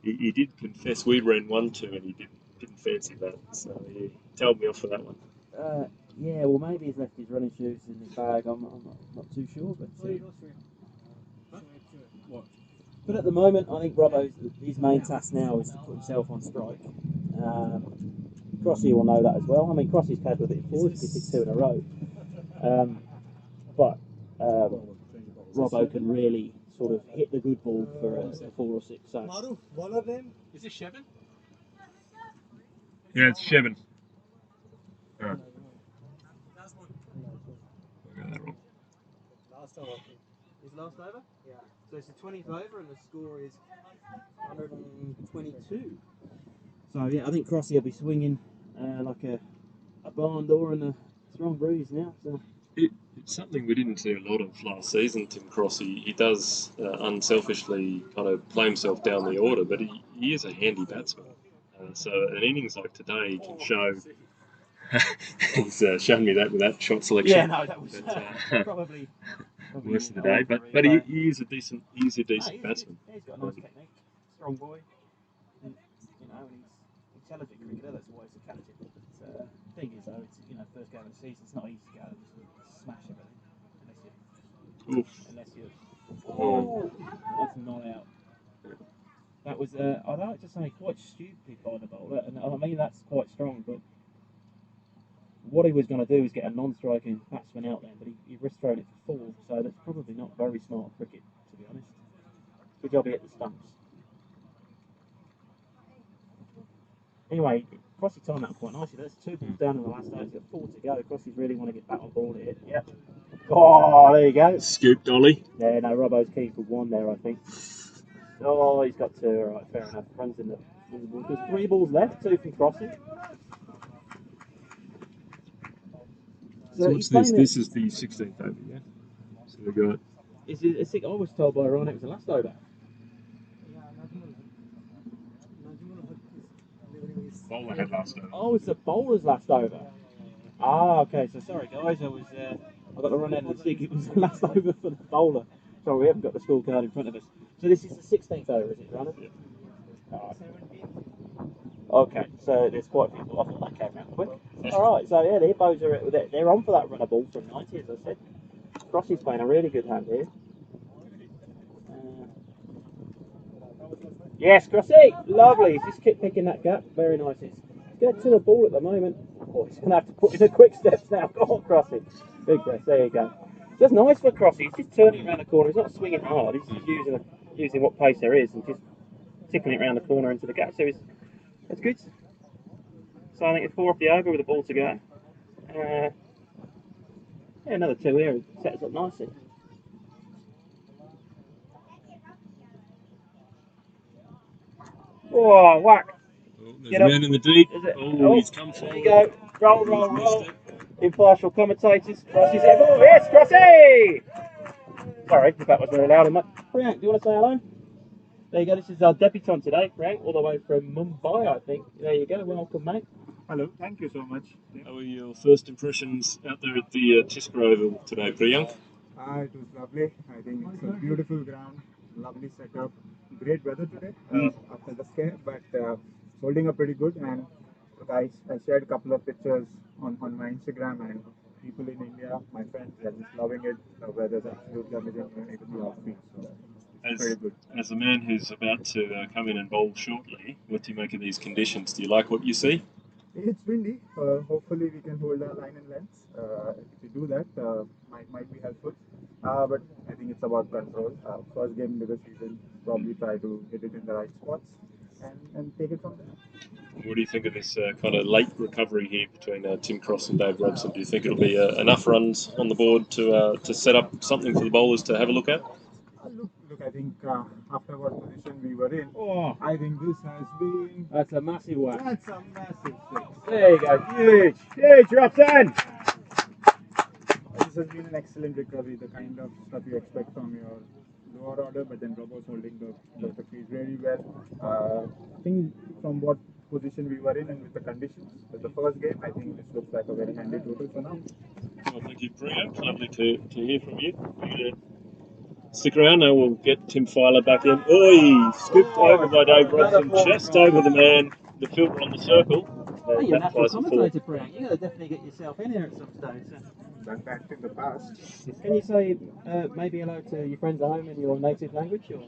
he did confess we ran 1-2 and he didn't fancy that, so he told me off for that one. Yeah, well, maybe he's left his running shoes in his bag. I'm not too sure, but at the moment, I think Robbo's his main task now is to put himself on strike. Crossy will know that as well. I mean, Crossy's capable of it before, he's hit 2 in a row. But Robbo can really sort of hit the good ball for a 4 or 6. So. Is this Shevin? Yeah, it's Shevin. Oh. I got that wrong. Last over. Is last over? Yeah. So it's the 20th over and the score is 122. So yeah, I think Crossy will be swinging like a barn door and a strong breeze now. So. It's something we didn't see a lot of last season, Tim Crossy. He does unselfishly kind of play himself down the order, but he is a handy batsman. So an innings like today, he can show. He's shown me that with that shot selection. Yeah, no, that was probably worst of the day. But he is a decent batsman. He's got a nice technique, strong boy. And, you know, he's intelligent cricketer. That's why he's a captain. But the thing is, though, it's first game of the season. It's not easy to go and just smash everything unless you. Oh, that's not out. That was, I'd like to say, quite stupid by the bowler, and I mean that's quite strong. But what he was going to do is get a non-striking batsman out there, but he risk thrown it for 4, so that's probably not very smart cricket, to be honest. Good job he hit the stumps. Anyway, Crossy timed that quite nicely. There's 2 balls down in the last over. He's got 4 to go. Crossy's really want to get back on ball here. Yep. Oh, there you go. Scoop Dolly. Yeah, no, Robbo's key for 1 there, I think. Oh, he's got 2. All right, fair enough. Runs in the ball. There's 3 balls left, 2 from Crossy. So what's this? This is the 16th over, yeah? So we got... I was told by Ron it was the last over. Bowler had last over. Oh, it's the bowler's last over. Ah, okay. So sorry, guys. I got the run end of the stick. It was the last over for the bowler. Sorry, we haven't got the scorecard in front of us. So this is the 16th over, is it, Ron? Yeah. Oh, okay, so there's quite a few. I thought that came out quick. Alright, so yeah, the Hippos they're on for that runner ball from 90, as I said. Crossy's playing a really good hand here. Yes, Crossy! Lovely. He's just picking that gap. Very nice. He's going to a ball at the moment. Oh, he's going to have to put in the quick steps now. Go on, Crossy. Big breath. There you go. Just nice for Crossy. He's just turning around the corner. He's not swinging hard. He's just using what pace there is and just tipping it around the corner into the gap. So that's good. So I think it's 4 off the over with a ball to go. Yeah, another 2 here. Sets up nicely. Oh, whack. Oh, there's a man in the deep. Oh, he's come forward. There you go. Roll. Impartial commentators. Crossy's there. Oh, yes, Crossy! Sorry, the bat was very loud. Priyank, do you want to say hello? There you go. This is our debutant today, Priyank, all the way from Mumbai, I think. There you go. Welcome, mate. Hello, thank you so much. How are your first impressions out there at the Tisker Oval today, Priyank? It was lovely. I think it's a beautiful ground, lovely setup, great weather today after the scare, but holding up pretty good. And I shared a couple of pictures on my Instagram, and people in India, my friends, are just loving it. The weather's absolutely amazing, even the outfit. So it's very good. As a man who's about to come in and bowl shortly, what do you make of these conditions? Do you like what you see? It's windy. Hopefully we can hold our line and length. If we do that, might be helpful. But I think it's about control. First game of the season, probably try to hit it in the right spots and take it from there. What do you think of this kind of late recovery here between Tim Cross and Dave Robson? Do you think it'll be enough runs on the board to set up something for the bowlers to have a look at? Look, I think after what position we were in, Oh, I think this has been... that's a massive one. That's a massive six. There you go. Huge. Huge, Robson. This has been an excellent recovery, the kind of stuff you expect from your lower order, but then Robo's holding the crease really well. I think from what position we were in and with the conditions, with the first game, I think this looks like a very handy total for now. Well, thank you, Priya. Lovely to hear from you. Stick around now, we'll get Tim Filer back in. Oi! Scooped over by Dave Robson, just over the man, the fielder on the circle. Oh, you're a That natural flies a four. commentator, Frank. You've got to definitely get yourself in here at some stage. Done that in the past. Can you say maybe hello to your friends at home in your native language? Or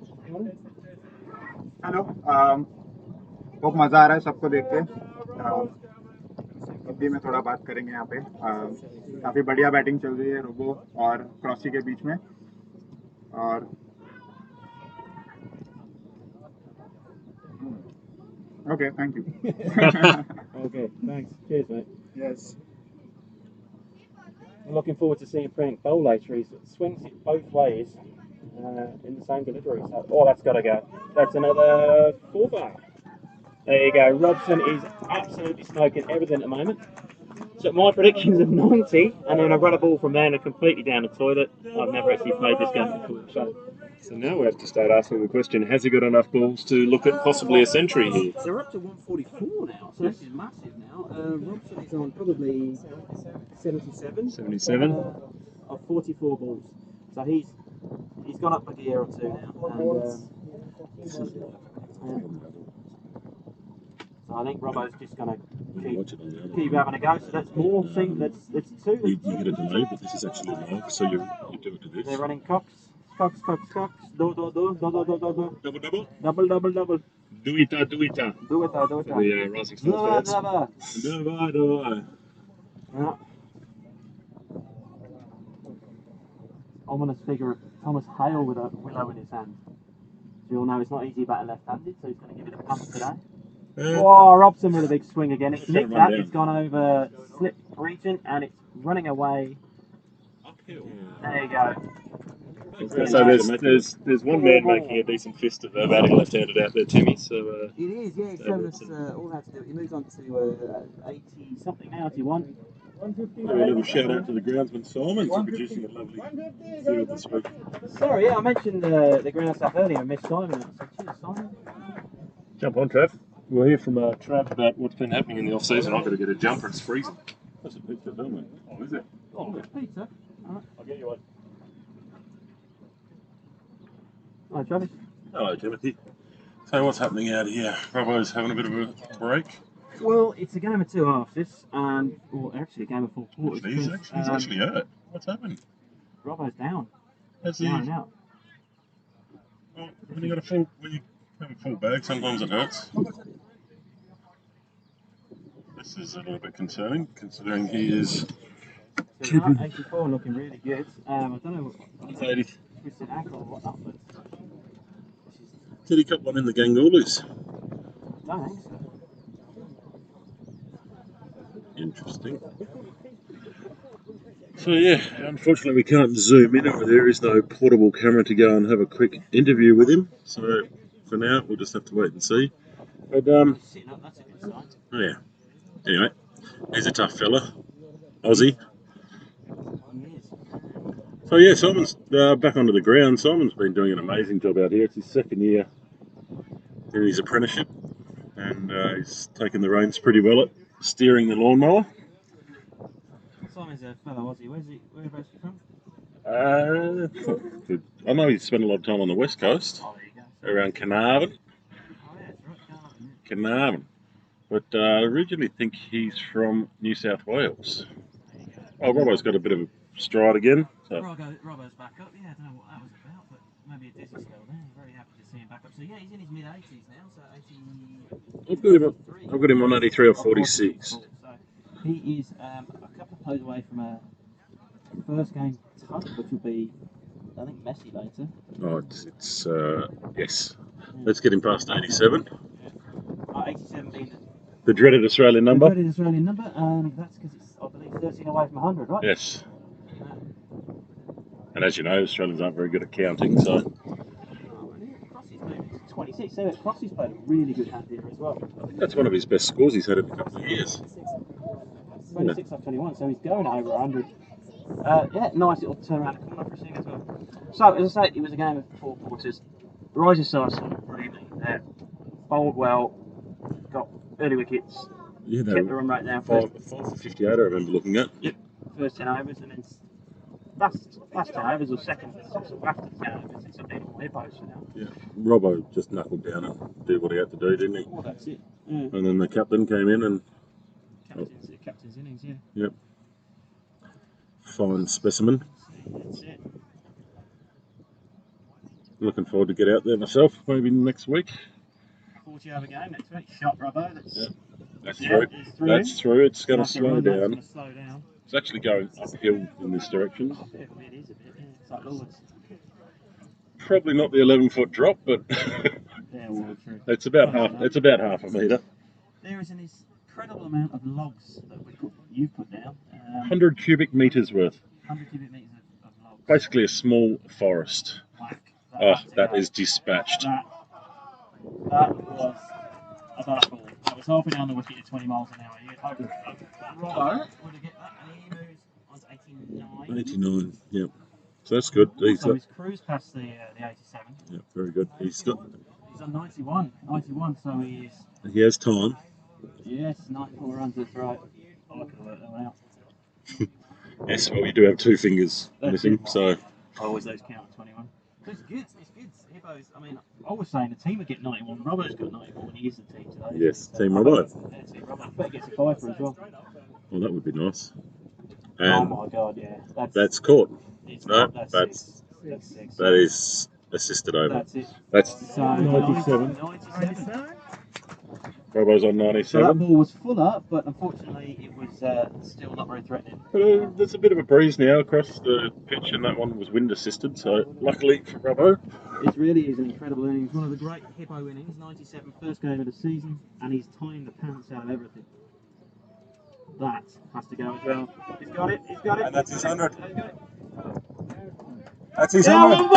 hello बहुत मज़ा आ रहा है सबको देख के हिंदी में थोड़ा बात करेंगे यहाँ पे काफ़ी बढ़िया बैटिंग चल रही है रोबो और क्रॉसी के बीच में और okay thank you Okay, thanks. Cheers, mate. Yes I'm looking forward to seeing Frank bowl later. He swings it both ways in the same delivery. So, oh, that's got to go. That's another 4 bar. There you go. Robson is absolutely smoking everything at the moment. So my predictions of 90, and then I run a ball from there and completely down the toilet. I've never actually played this game before. So now we have to start asking the question, has he got enough balls to look at possibly a century here? So we're up to 144 now, so this is massive now. Robson is on probably 77. 77. Of 44 balls. So he's gone up a gear or two now. And, so I think Robbo's just going to keep having a go. So that's more. See, that's 2. You get a delay, but this is actually live, so you do it to this. They're running cocks. Cocks. Do. Double. Double. Do it. Do it. The Rising Stars fans. Yeah. Ominous figure of Thomas Hale with a willow in his hand. So you'll know it's not easy batting left-handed, so he's going to give it a punt today. Oh, Robson with a big swing again. It's nicked that. It's gone over slip region and it's running away. Uphill. There you go. So there's one man making a decent fist of batting left-handed out there, Timmy. So it is, yeah. He's shown us all how to do it. He moves on to 80 something now, 81. a little shout out to the groundsman Simon for producing a lovely field this week. Sorry, yeah, I mentioned the ground stuff earlier. I missed Simon. So cheers, Simon. Jump on, Trav. We'll hear from Trav about what's been happening in the off-season. I've got to get a jumper. It's freezing. That's a pizza, don't we? Oh, is it? Oh, it's pizza. All right. I'll get you one. Hi, Travis. Hello, Timothy. So what's happening out here? Robbo's having a bit of a break. Well, it's a game of 2 halves, this, and or actually a game of 4 quarters. He's actually hurt. What's happened? Robbo's down. Has he? Down and out. Well, when you got a full, when you have a full bag, sometimes it hurts. This is a little bit concerning, considering he is. So 84 looking really good. I don't know what 80. twisted ankle or whatnot, but Did he cut one in the Gangoolies? I don't think so. Interesting. So yeah, unfortunately we can't zoom in, or there is no portable camera to go and have a quick interview with him. So for now, we'll just have to wait and see. But Sitting up, that's a good sign. oh yeah. Anyway, he's a tough fella, Aussie. He is. So yeah, Simon's back onto the ground. Simon's been doing an amazing job out here. It's his second year in his apprenticeship, and he's taken the reins pretty well at steering the lawnmower. Simon's a fellow Aussie. Whereabouts he from? I know he's spent a lot of time on the west coast, Oh, there you go. around Carnarvon. Oh, yeah, it's right down. Carnarvon. But I originally think he's from New South Wales. There you go. Oh, Robbo's got a bit of a stride again. So. Robbo's back up. Yeah, I don't know what that was about, but maybe a dizzy spell there. Very happy to see him back up. So yeah, he's in his mid-80s now. So 80. I've got him on 83 or 46. So he is a couple of plays away from a first game tuck, which will be, I think, Messi later. Oh, yes. Let's get him past 87. 87 being The dreaded Australian The number. dreaded Australian number, and that's because it's, I believe, 13 away from 100, right? Yes. And as you know, Australians aren't very good at counting, so. Crossie's moved to 26, so Crossie's played a really good hand here as well. I think that's one of his best scores he's had in a couple of years. 26 off 21, so he's going over 100. Yeah, nice little turnaround corner for a second as well. So, as I say, it was a game of 4 quarters. Risers Sauce, really, bowled well, got early wickets, Yeah, kept the run rate down. 5 for 58, I remember looking at. Yep, first 10 overs, and then last 10 overs or second, sort of after the 10 overs, it's a bit more Hippos for now. Yeah, Robbo just knuckled down and did what he had to do, didn't he? Well, that's it. Yeah. And then the captain came in and. Captain's innings, yeah. Yep. Fine specimen. That's it. Looking forward to get out there myself, maybe next week. 40 over game next week. Shot Robbo. That's yeah, through. it's through. That's through. It's going to It's slow gonna down. slow down. It's actually going uphill in this direction. It is a bit, yeah. It's like Lords. Probably not the 11-foot drop, but Yeah, well, true. it's about half. It's about half a metre. There is an incredible amount of logs that you put down. 100 cubic metres worth. 100 cubic metres of logs. Basically a small forest. Whack. Oh, that is dispatched. That was a dark ball. That was halfway down the wicket at 20 miles an hour. You'd hope Robbo would have get that, and he moves on to 89. 89. Yep. So that's good. So he's cruised past the 87. Yeah, very good. He's on 91. 91, so he has time. Yes, 94 runs, that's right. I could have worked that one out. Yes, well, you do have 2 fingers That's missing, it. so. I always those count at 21. It's good. Hippos, I mean, I was saying the team would get 91. Robbo's got 91. He is the team today. Yes, Team Robbo. Yeah, Team Robbo. Better get a fifer as well. Well, that would be nice. Oh And my god, yeah. that's caught. It's No, not, that's six. that is assisted over. That's it. That's So 97. 97. Robbo's on So that 97. ball was full up, but unfortunately it was still not very threatening. But, there's a bit of a breeze now across the pitch, and that one was wind assisted. So luckily for Robbo, It really is an incredible innings. One of the great Hippo innings. 97, first game of the season, and he's tying the pants out of everything. That has to go as well. He's got it. He's got it. And that's his 100. He's got it. that's his Yeah, 100.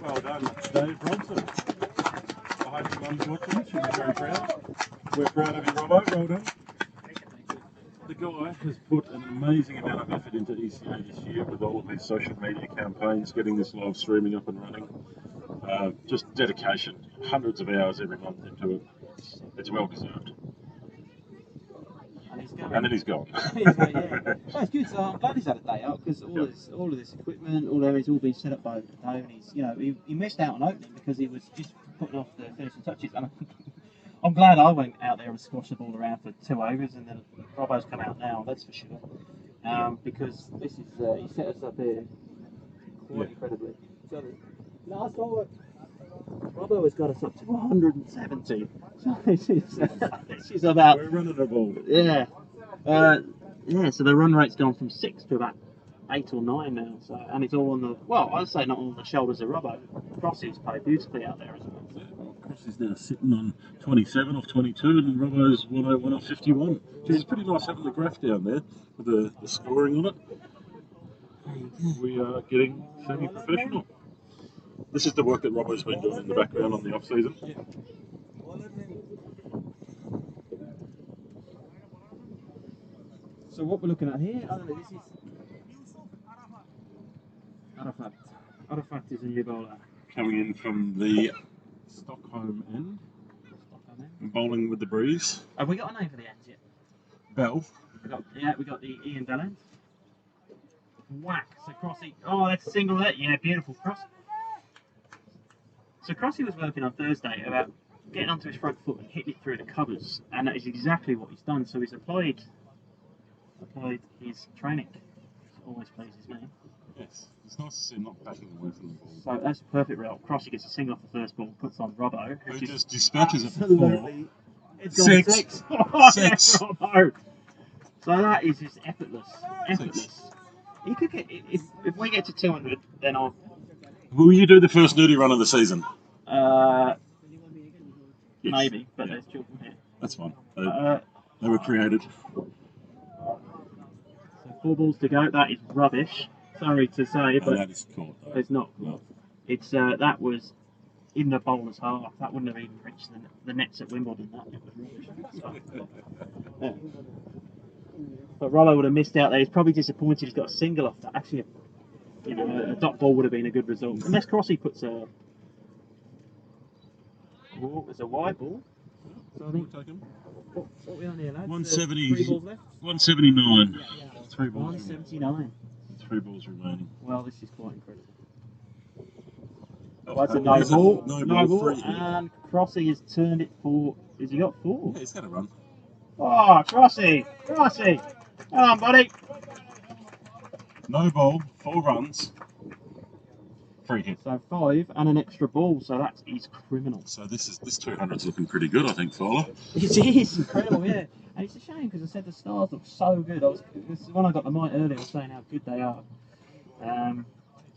Well done, Dave Bronson. I hope your mum's watching. She'll be very proud. We're proud of you, Robbo. Well done. The guy has put an amazing amount of effort into ECA this year with all of his social media campaigns, getting this live streaming up and running. Just dedication, hundreds of hours every month into it. It's well deserved. And he's going. And then he's gone. Yeah. That's good. So I'm glad he's had a day out because all of this equipment, all of it's all been set up by Dave, and he's, he missed out on opening because he was just putting off the finishing touches. And I'm glad I went out there and squashed the ball around for 2 overs, and then Robbo's come out now. That's for sure. Because this is he set us up here quite incredibly. So last over, Robbo has got us up to 170. So this is about. We're running a ball. Yeah. So the run rate's gone from 6 to about 8 or 9 now. So, and it's all on the, well, I'd say not on the shoulders of Robbo. Crossy's played beautifully out there as well. Crossy's now sitting on 27 off 22, and Robbo's 101 off 51. It's pretty nice having the graph down there with the scoring on it. We are getting semi-professional. This is the work that Robbo's been doing in the background on the off-season. So what we're looking at here, I don't know, this is Arafat. Arafat is a new bowler. Coming in from the Stockholm end, and bowling with the breeze. Have we got a name for the ends yet? Bell. We got the Ian Bell end. Whack. So Crossy. Oh, that's a single there. Yeah, beautiful cross. So Crossy was working on Thursday about getting onto his front foot and hitting it through the covers, and that is exactly what he's done. So he's applied his training. It always pleases me. Yes, it's nice to see him not backing away from the ball. So that's a perfect result. Crossy gets a single off the first ball, puts on Robbo, Who just dispatches it for 4. absolutely. It's gone Six. 6. Oh, Six. yeah, Robbo. So that is just effortless. Effortless. He could get if we get to 200, then I'll. Will you do the first nudie run of the season? Maybe, but Yeah. there's children here. That's fine. They were created. So 4 balls to go. That is rubbish. Sorry to say, but That is caught. it's not. No. It's that was in the bowler's half. That wouldn't have even reached the nets at Wimbledon. That it was rubbish. So, yeah. But Robbo would have missed out there. He's probably disappointed. He's got a single off that. Actually, a dot ball would have been a good result. Unless Crossy puts a. Oh, it's a wide ball. So I think. What are we on here, lads? 170. 3 balls left. 179. 3 balls. 179. 3 balls remaining. Well, this is quite incredible. Oh, That's a no ball. No ball. Free. And Crossy has turned it for. Has he got 4? Yeah, he's got a run. Oh, Crossy! Crossy! Come on, buddy! No ball, 4 runs, 3 hit. So 5 and an extra ball, so that is criminal. So this 200's looking pretty good, I think, Fowler. It is incredible, yeah. And it's a shame because I said the stars look so good. When I got the mic earlier, I was saying how good they are.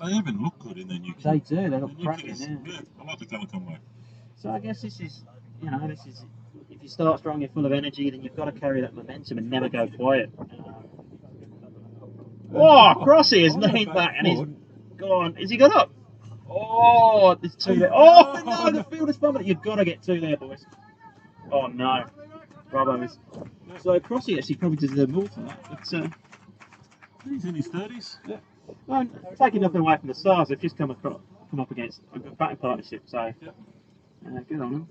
They even look good in their new kit. They do. They Their look new cracking, kit is- yeah. I like the colour combo. So I guess this is, if you start strong, you're full of energy, then you've got to carry that momentum and never go quiet. Oh, Crossy has leaned back and he's gone. Has he got up? Oh, there's 2 there. Oh, no, the field is bumping it. You've got to get 2 there, boys. Oh, no. Bravo is. So Crossy actually probably deserved more for that. But, He's in his 30s. yeah. Well, taking nothing away from the Stars, they've just come up against a good batting partnership, so good on them.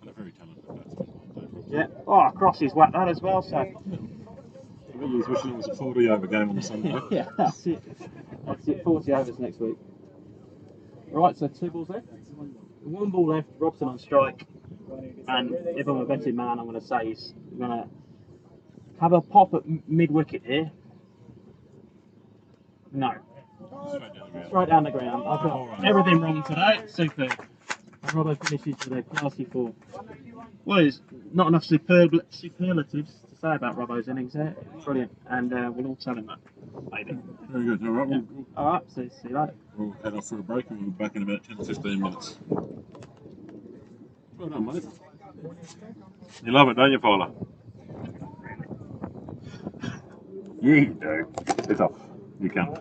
And a very talented batsman. Yeah. Oh, Crossy's whacked that as well, so. I bet he was wishing it was a 40 over game on the Sunday. Yeah, that's it. That's it. 40 overs next week. Right, so 2 balls left. 1 ball left. Robson on strike. And if I'm a betting man, I'm going to say he's going to have a pop at mid wicket here. No. Straight down the ground. I've got everything wrong today. Super. And Robbo finishes with a classy 4. Well, there's not enough superlatives to say about Robbo's innings there. Brilliant. And we'll all tell him that, maybe. Very good. All right, Yeah. All right, so see you later. we'll head off for a break and we'll be back in about 10 or 15 minutes. Well done, mate. You love it, don't you, Fowler? Yeah, you do. It's off. You can.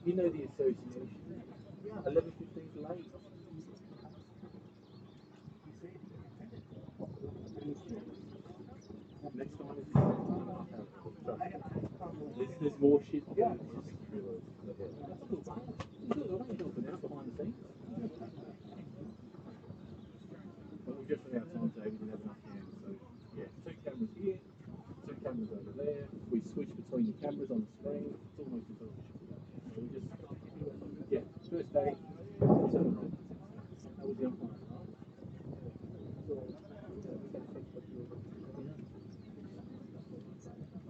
You know the association. 11:15 late. Next time there's more shit. Yeah. But we just ran out of time today, we didn't have enough hands. So, yeah, 2 cameras here, 2 cameras over there. We switch between the cameras on the screen. It's almost impossible. So we just, first day, turn it on. That was the umpire, right?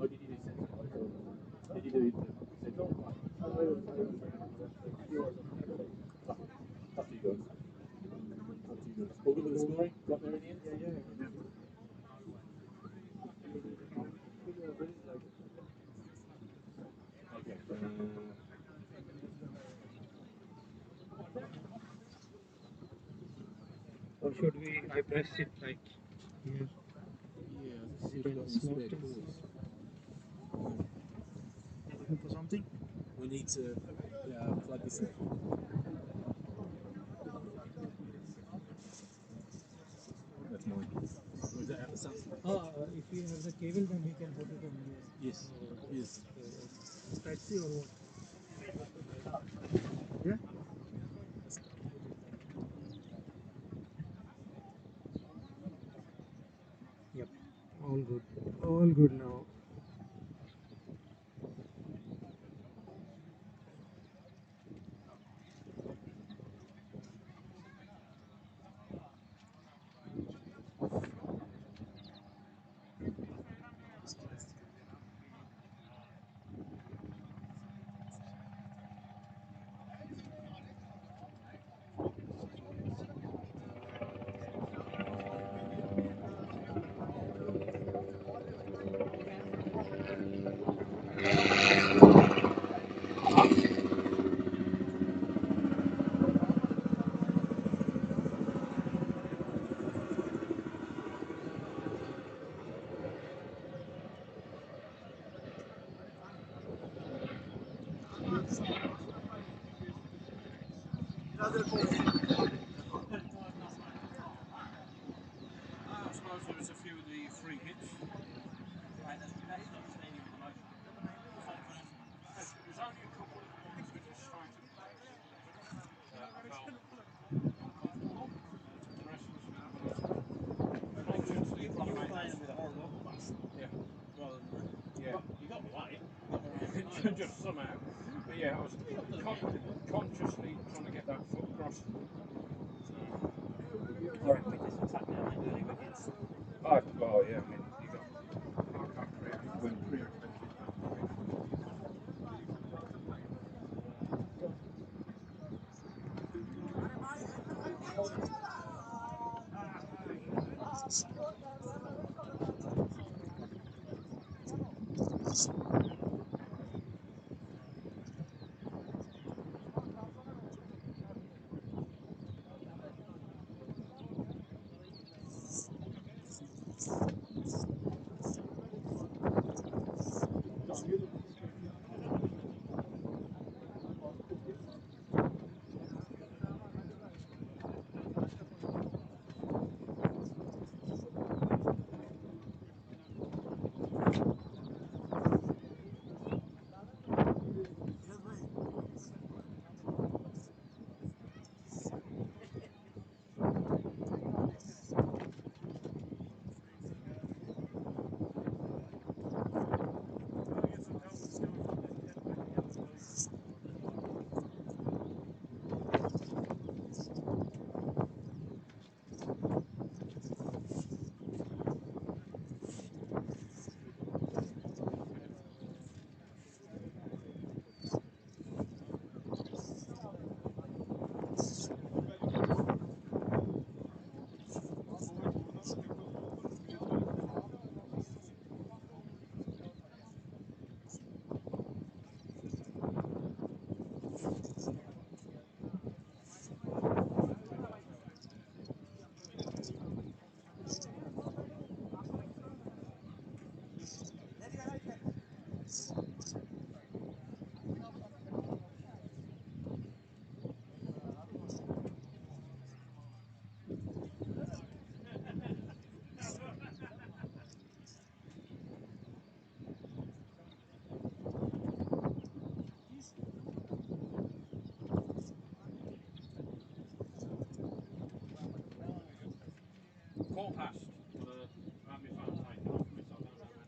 Oh, did you do central? Did you do central? Up to you guys. All good with the scoring? Got there in the end? Yeah. Okay. Or should I press it like here? Yeah, let's see if we've got a spare course. Looking for something? We need to plug this in. That's mine. Or is that out the sun? If you have the cable, then we can put it on here. Yes. Yes. Taxi or what? Yeah. Yep. All good. All good now. I suppose there was a few of the free hits. Right, that's not stadium at the moment. There's only a couple of ones which are striking players that I felt uncomfortable. The rest was consciously trying to make those with a horrible bust. Yeah. Rather than that. Yeah. You got away. Just somehow. But yeah, I was consciously trying to get that foot across. So. Alright, with this attack now, ain't there any wickets? Oh, well, yeah, I mean, you got when pre-expected. Call passed. I had my phone taken off me, so I don't know when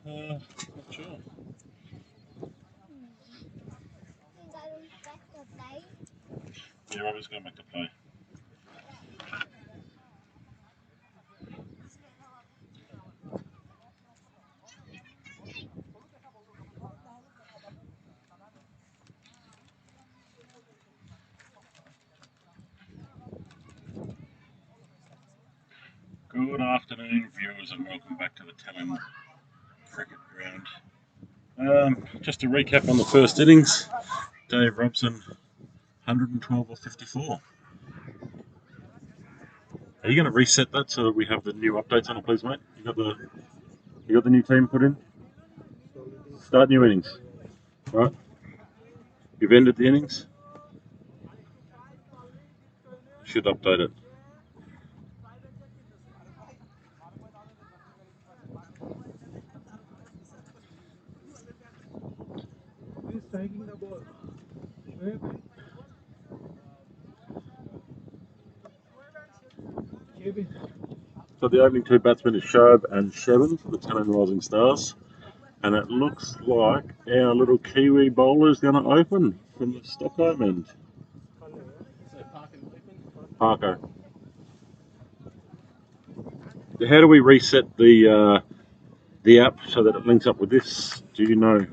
Not sure. Yeah, Robert's going back to play. Good afternoon, viewers, and welcome back to the Tallinn cricket ground. Just to recap on the first innings, Dave Robson, 112 or 54. Are you going to reset that so that we have the new updates on it, please, mate? You got the new team put in? Start new innings. Right. You've ended the innings. Should update it. Who's striking the ball? So the opening two batsmen is Shoaib and Shevin for the Tallinn Rising Stars. And it looks like our little Kiwi bowler is going to open from the Stockholm end. Parker. How do we reset the app so that it links up with this? Do you know?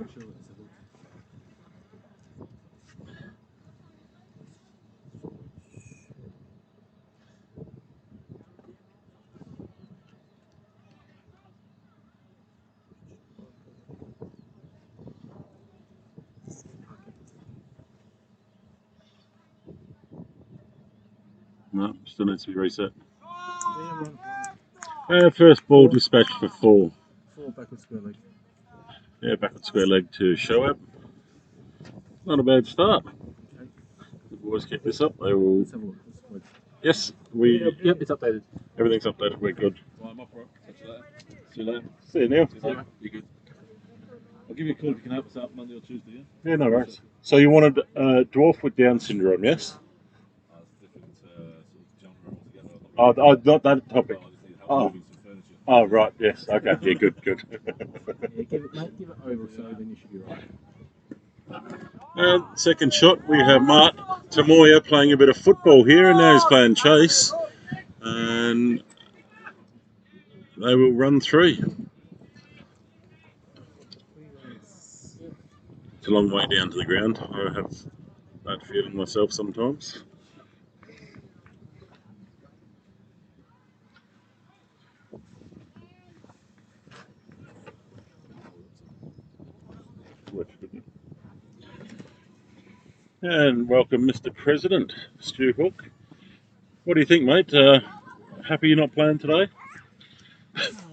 No, still needs to be reset. First ball dispatched for 4. 4 backward square leg. Yeah, backward square leg to Shoaib. Not a bad start. The boys keep this up. They will. Yes, we. Yep, it's updated. Everything's updated. We're good. Well, I'm up for it. Catch you later. See you later. See you now. You good? I'll give you a call if you can help us out Monday or Tuesday, yeah? Yeah, no worries. So you wanted dwarf with Down syndrome, yes? Different sort of genre altogether. Not that topic. I just need help Oh. moving some furniture. Oh, right. Yes. Okay. Yeah. Good. Good. Yeah, give it over so then you should be right. And second shot, we have Mart Tamoya playing a bit of football here, and now he's playing chase, and they will run 3. It's a long way down to the ground. I have that feeling myself sometimes. And welcome, Mr. President, Stu Hook. What do you think, mate? Happy you're not playing today?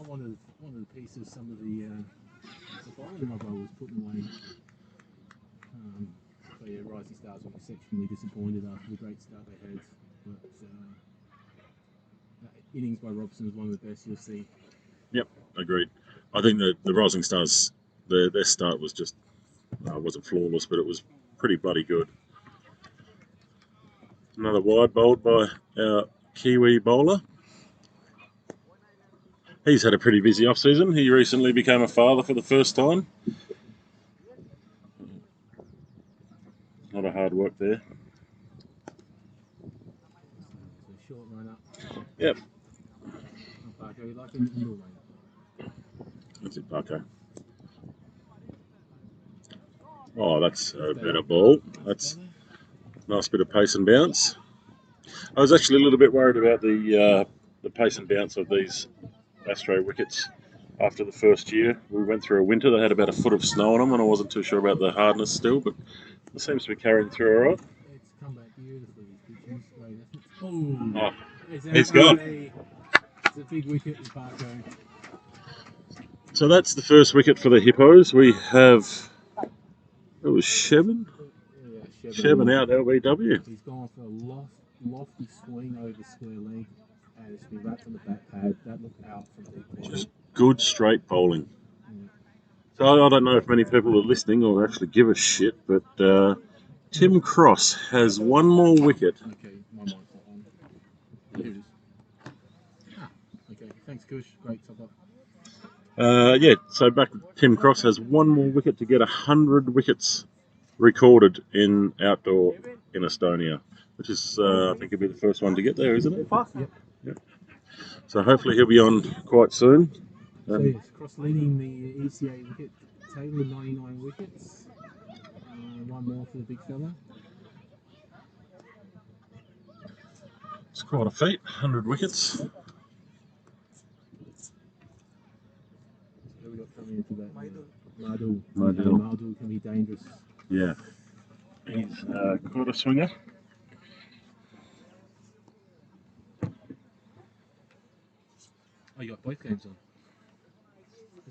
One of the pieces, some of the bowling rubber was putting away. So yeah, Rising Stars were exceptionally disappointed after the great start they had. But Innings by Robson was one of the best you'll see. Yep, agreed. I think that the Rising Stars, their start was just wasn't flawless, but it was pretty bloody good. Another wide bowled by our Kiwi bowler. He's had a pretty busy off-season. He recently became a father for the first time. A lot of hard work there. So short run up. Yep. Barco, you like him indoor run. That's it, Barco. Oh, that's a better ball. That's a nice bit of pace and bounce. I was actually a little bit worried about the pace and bounce of these Astro wickets after the first year. We went through a winter. They had about a foot of snow on them, and I wasn't too sure about the hardness still, but it seems to be carrying through all right. It's come back beautifully. Oh, he's gone. It's a big wicket with Barco. So that's the first wicket for the Hippos. We have, it was Shevin? Yeah, Shevin out LBW. He's gone for a lofty swing over square leg, and it's been wrapped on the back pad. That looked out from deep corner. Just good straight bowling. So I don't know if many people are listening or actually give a shit, but Tim Cross has one more wicket. Okay, my mic's not on. Here it is. Okay, thanks, Kush. Great top up. Yeah, so back Tim Cross has one more wicket to get 100 wickets recorded in outdoor in Estonia, which is, I think, he'll be the first one to get there, isn't it? Yep. So hopefully he'll be on quite soon. So yes, Cross leading the ECA wicket table with 99 wickets. One more for the big fella. It's quite a feat, 100 wickets. Who we got coming into that? Madu. Madu can be dangerous. Yeah. He's a quarter swinger. Oh, you got both games on?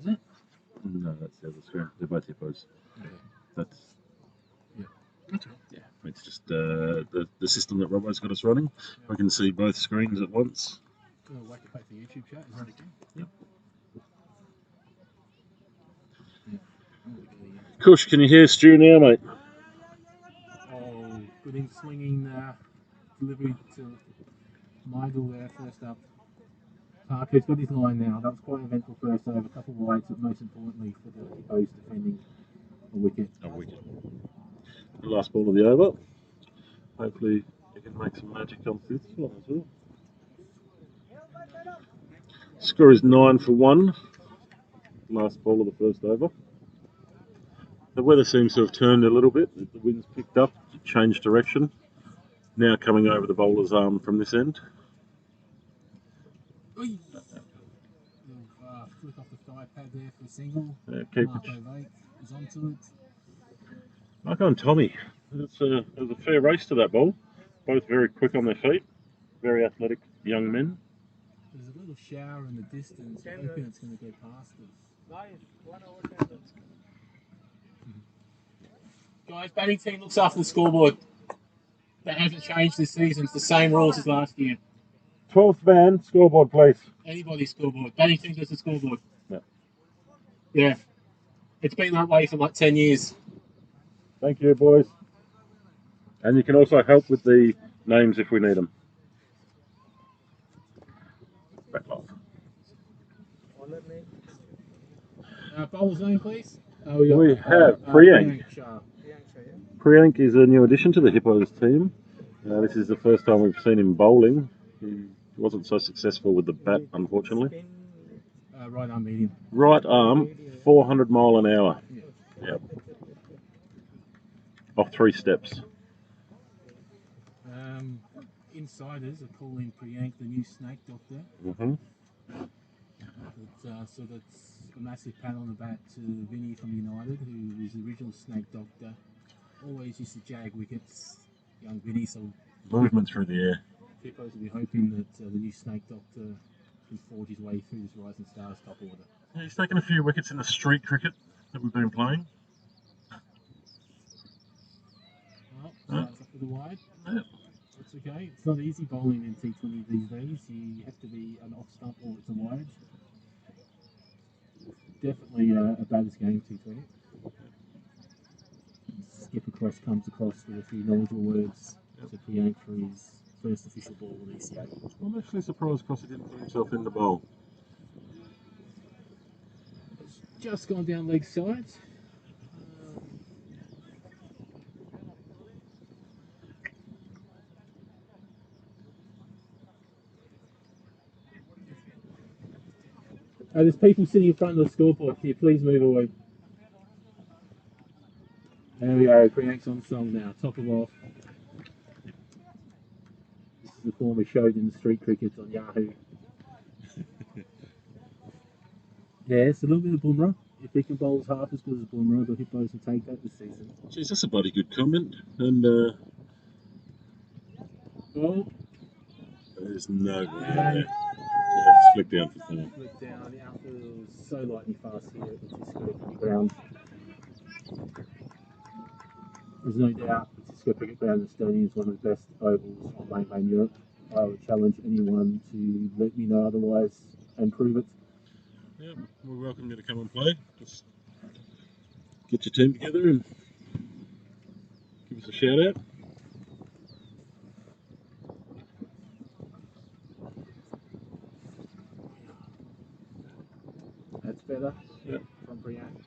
Is it? No, that's the other screen. They're both Hippos. Okay. That's Okay. yeah. It's just the system that Robbo's got us running. We can see both screens at once. Gonna whack it back to the YouTube chat. Is that okay? Yep. Okay. Kush, can you hear Stu now, mate? Oh, good in swinging delivery to Michael there first up. Parker's got his line now. That was quite an eventful first over, a couple of wides, but most importantly for the Hippos defending a wicket. A wicket. The last ball of the over. Hopefully you can make some magic on this one as well. Score is 9 for 1. Last ball of the first over. The weather seems to have turned a little bit. The wind's picked up, changed direction. Now coming over the bowler's arm from this end. Flick off the thigh pad there for a single. Keep Marco Vate is onto it. Marco and Tommy. It was a fair race to that ball. Both very quick on their feet. Very athletic young men. There's a little shower in the distance. I'm hoping it's going to go past us. Guys, batting team looks after the scoreboard. That hasn't changed this season. It's the same rules as last year. 12th man, scoreboard, please. Anybody's scoreboard. Batting team does the scoreboard. Yeah. Yeah. It's been that way for like 10 years. Thank you, boys. And you can also help with the names if we need them. Back off. Bowler's name, please. We have Priyank. Priyank is a new addition to the Hippos team. This is the first time we've seen him bowling. He wasn't so successful with the bat, unfortunately. Right arm medium. Right arm, 400 mile an hour. Yeah. Yep. off 3 steps. Insiders are calling Priyank the new snake doctor. Mm-hmm. So that's a massive pat on the back to Vinny from United, who is the original snake doctor. Always used to jag wickets, young Vinny. So Movement through the air. Hippos will be hoping that the new snake doctor can forge his way through this Rising Stars top order. Yeah, he's taken a few wickets in the street cricket that we've been playing. Oh, starts off with a wide. Yeah. That's okay. It's not easy bowling in T20 these days. You have to be an off stump or it's a wide. Definitely a batter's game, T20. Skipper Cross comes across with a few knowledgeable words to Priyank for his first official ball with ECA. I'm actually surprised Crossy didn't put himself in the bowl. It's just gone down leg sides. There's people sitting in front of the scoreboard. Can you please move away? There we go. Priyank's on song now. Top of off. This is the form we showed in the street cricket on Yahoo. Yeah, it's a little bit of Bumrah. If he can bowl half as good as Bumrah, the Hippos will take that this season. Jeez, that's a bloody good comment. And Well, there's no ball there. So let's flick down for 4. Flick down. The outfield was so lightning fast here at the cricket ground. There's no doubt the Cisco Cricket Ground in Estonia is one of the best ovals on mainland Europe. I would challenge anyone to let me know otherwise and prove it. Yeah, we're welcome you to come and play. Just get your team together and give us a shout out. That's better. Yeah. From Priyank.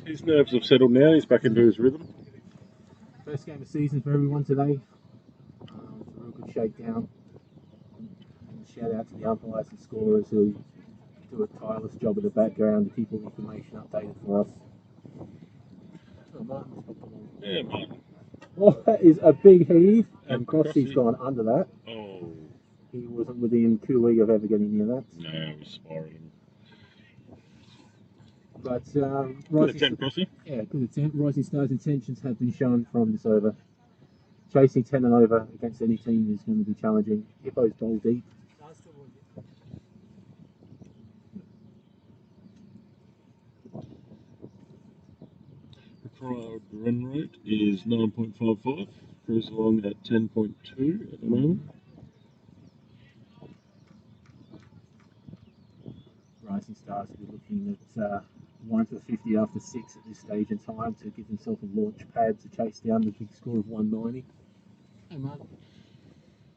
His nerves have settled now. He's back into his rhythm. First game of season for everyone today. It's a real good shakedown. And shout out to the umpires and scorers who do a tireless job in the background to keep all the information updated for us. Oh, Martin's got the ball. Yeah, Martin. Oh, that is a big heave, and Crossy. Crossy's gone under that. Oh. He wasn't within cooey of ever getting near that. No, it was spiralling. But Good attempt, Crossy. Yeah, good attempt. Rising Stars' intentions have been shown from this over. Chasing 10 and over against any team is going to be challenging. Hippos bowl deep. Required run rate is 9.55. Cruise along at 10.2 at the moment. Rising Stars will be looking at 1 for 50 after 6 at this stage in time to give themselves a launch pad to chase down the big score of 190. Hey, Mark.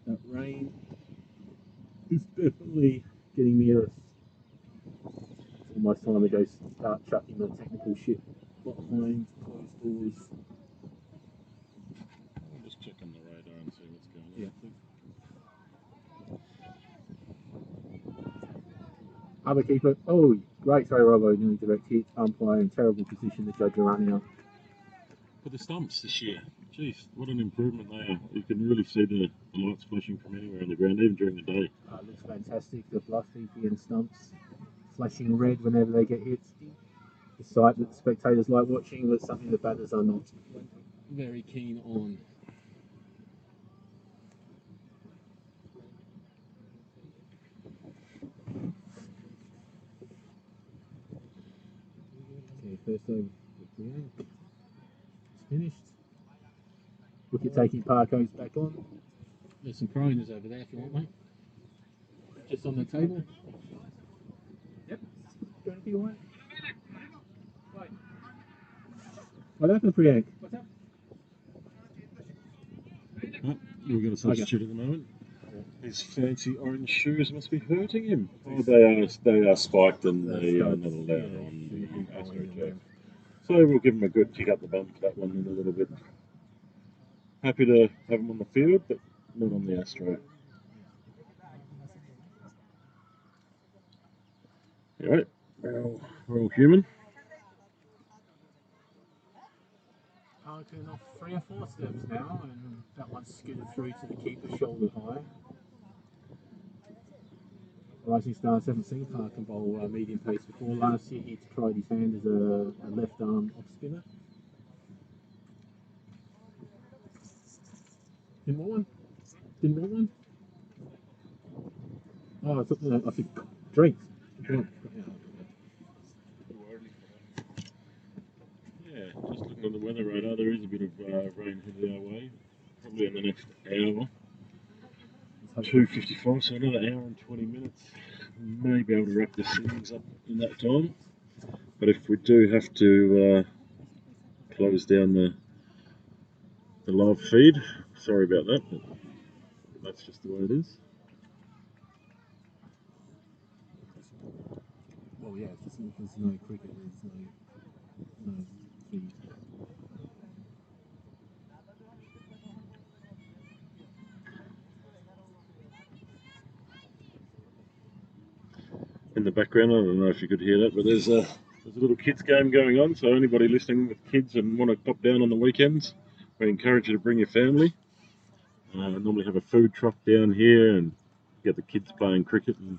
That rain is definitely getting near us. It's almost time to go start chucking the technical shit behind closed doors. I'll just check on the radar and see what's going on. Yeah. Other keeper. Oh, great throw, Robbo. Nearly direct hit. Umpire in terrible position. The judge are running out. For the stumps this year, jeez, what an improvement they are. You can really see the lights flashing from anywhere on the ground, even during the day. Looks fantastic. The bluff EPN stumps flashing red whenever they get hit. The sight that the spectators like watching, but something the batters are not very keen on. Okay, first over for Priyank. It's finished. Wicket taking Parko's back on. There's some Coronas over there if you want, mate. Just on the table. Yep. Go if you want. Right. What happened, Priyank? What's up? Oh, we've got a substitute at the moment. His fancy orange shoes must be hurting him. Oh, they are spiked and they are not allowed on the Astro Jack. So we'll give him a good kick up the bum for that one in a little bit. Happy to have him on the field, but not on the Astro. Alright, we're all human. Parkin off 3 or 4 steps now, and that one skidded through to the keeper shoulder high. Rising Stars haven't seen Parkin bowl medium pace before. Last year he tried his hand as a left arm off spinner. Didn't want one? Didn't want one? Oh, I think drinks. Yeah, just looking on the weather radar, there is a bit of rain headed our way, probably in the next hour. 2:55, so another hour and 20 minutes. We may be able to wrap the settings up in that time, but if we do have to close down the live feed, sorry about that, but that's just the way it is. Well, yeah, there's no cricket, there's no feed. In the background, I don't know if you could hear that, but there's a little kids game going on, so anybody listening with kids and want to pop down on the weekends, we encourage you to bring your family. Normally have a food truck down here and get the kids playing cricket and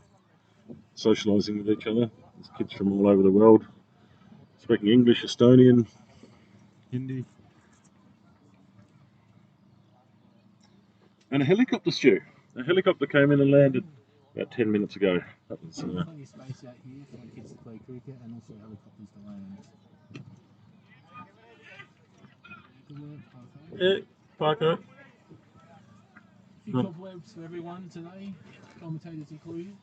socialising with each other. There's kids from all over the world, speaking English, Estonian, Hindi. And a helicopter, Stu. A helicopter came in and landed about 10 minutes ago. That was, plenty of space out here for the kids to play cricket and also helicopters to land. Good work, Parker. yeah, Parker. A few cobwebs for everyone today, commentators included.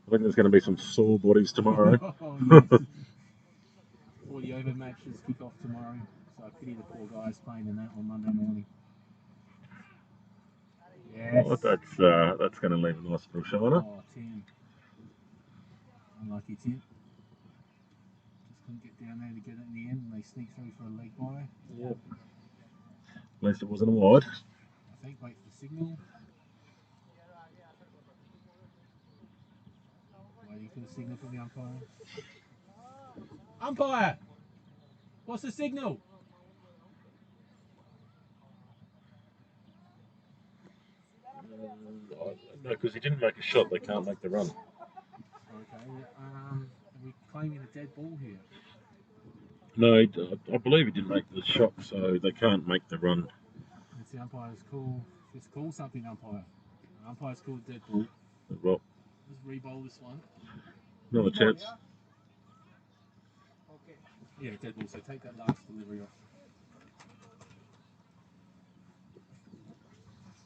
I think there's going to be some sore bodies tomorrow. Oh, yes. All the over matches kick off tomorrow, so I pity the poor guys playing in that on Monday morning. Yes. Oh, that's going to leave a nice little shiner. Oh, Tim. Unlucky Tim. Just couldn't get down there to get it in the end, and they sneak through for a leg bye. Yep. At least it wasn't a wide. I think wait for the signal. Waiting for the signal from the umpire. Umpire! What's the signal? No, because he didn't make a shot, they can't make the run. Okay, are we claiming a dead ball here? No, I believe he didn't make the shot, so they can't make the run. It's the umpire's call. Just call something, umpire. The umpire's called dead ball. Well, Let's re-bowl this one. another chance. Yeah, dead ball, so take that last delivery off.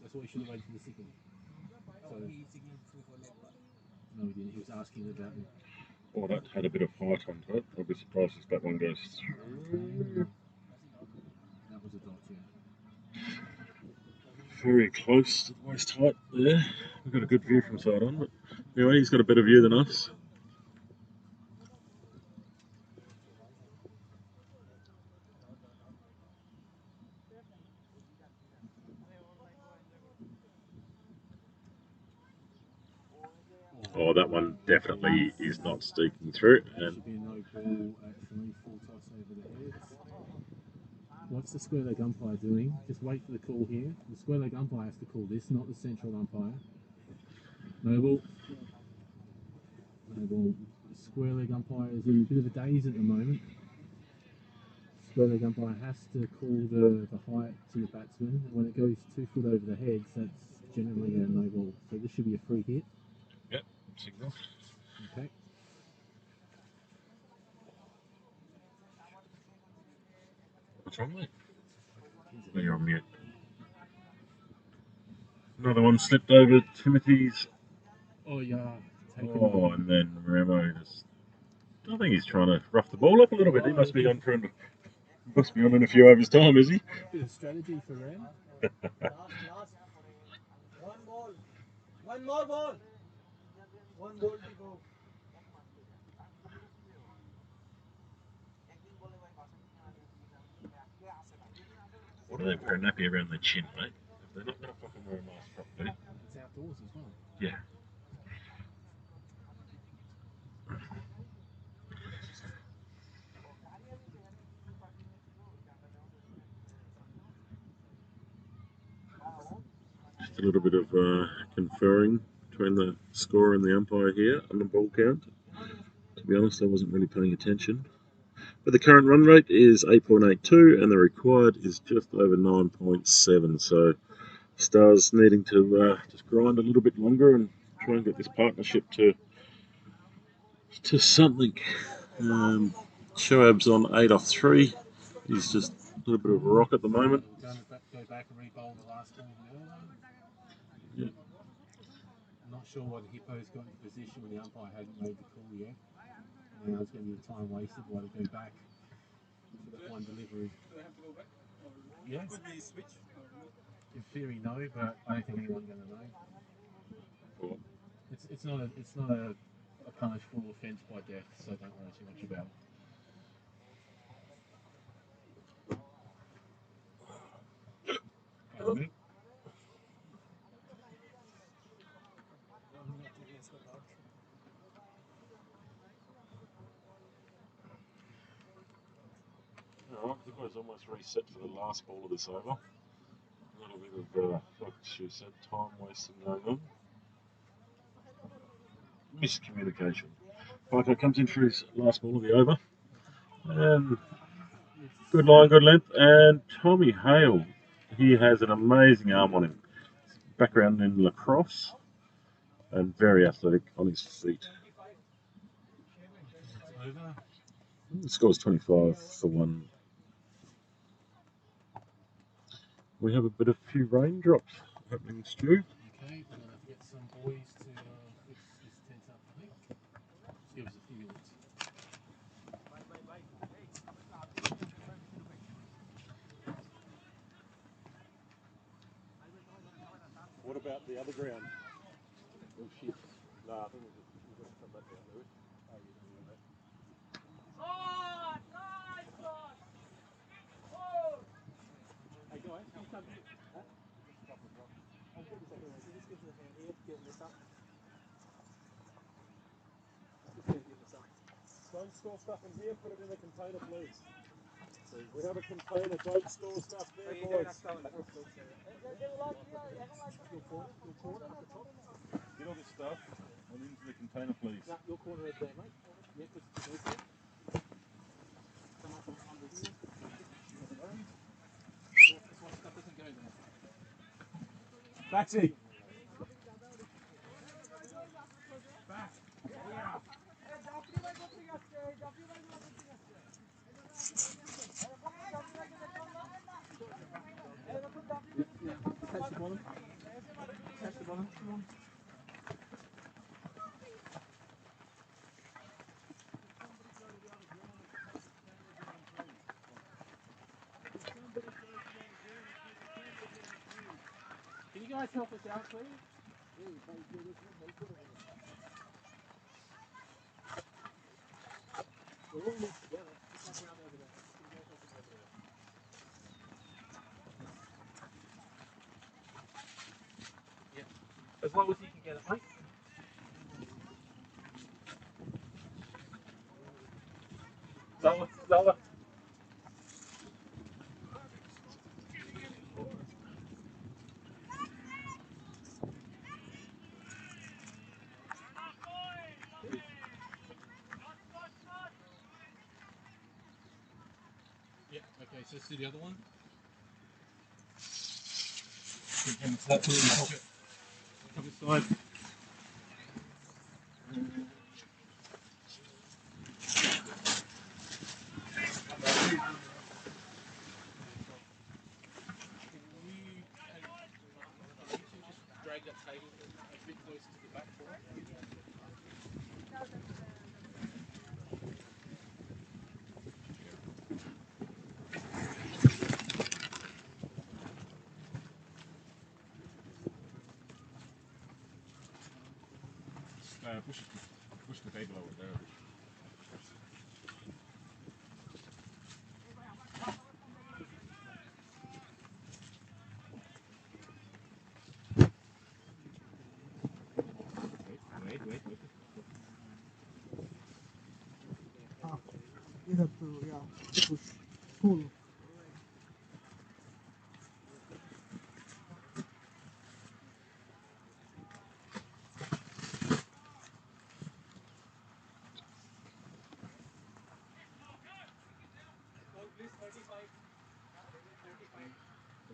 That's what we should have waited for the signal. So, no, he didn't. He was asking about it. Oh, that had a bit of height onto it. I'll be surprised if that one goes through. That was a dot, yeah. Very close to the waist height there. We've got a good view from side on, but anyway, he's got a better view than us. Oh, that one definitely is not sneaking through. And Should be a no ball, actually. Full toss over the heads. What's the square leg umpire doing? Just wait for the call here. The square leg umpire has to call this, not the central umpire. No ball. No ball. The square leg umpire is in a bit of a daze at the moment. Square leg umpire has to call the height to the batsman, and when it goes 2 foot over the heads, that's generally a no ball. So this should be a free hit. yep, signal. Okay. What's wrong, mate? Oh, you're on mute. Another one slipped over Timothy's. Oh yeah. Oh, and then Ramo just. I think he's trying to rough the ball up a little bit. He must be on for must be on in a few overs' time, is he? Bit of strategy for Ram. Last. One ball. One more ball. One ball to go. What do they wear a nappy around their chin, mate? They're not going to fucking wear a mask properly. It's outdoors as well. Yeah. a little bit of conferring between the scorer and the umpire here on the ball count. To be honest, I wasn't really paying attention. But the current run rate is 8.82 and the required is just over 9.7. So Stars needing to just grind a little bit longer and try and get this partnership to something. Shoaib's on 8 off 3. He's just a little bit of a rock at the moment. We're going to go back and re-bowl the last ball of the over. Yeah. I'm not sure why the Hippos got into position when the umpire hadn't made the call yet. Now it's going to be time wasted while they go back for that one delivery. Yeah. In theory, no, but I don't think anyone's going to know. It's not a punishable offence by death, so don't worry too much about it. Alright, the guy's almost reset for the last ball of this over. A little bit of, like she said, time wasting going on. Miscommunication. Parker comes in for his last ball of the over. And good line, good length. And Tommy Hale, he has an amazing arm on him. Background in lacrosse and very athletic on his feet. The score's 25 for 1. We have a few raindrops happening, Stu. Okay, we're going to get some boys to fix this tent up, I think. Just give us a few minutes. What about the other ground? Oh shit. No, I think we've got to come back down there. Oh, you don't know that. Hey guys, can you come here? Huh? I'll give this a hand. Just give us a hand here, getting this up. Just getting this up. Don't store stuff in here, put it in a container, please. We have a container, don't store stuff there, boys. Get all this stuff and into the container, please. No, your corner is there, mate. Yeah, just go for it. Come up under here. This one stuff doesn't go there. Maxie! Back. Yeah. Catch the bottom. Catch the bottom. Come on. Can you guys help us out, please? We're all moved together. Just walk around over there. Can you guys help us over there? Yeah. As low as you can get it, mate. Lower, lower. Yeah, okay, so let's do the other one. Come inside. Drag that table a bit closer to the back for us. Push the table over there. Wait. You have to, yeah, push, pull.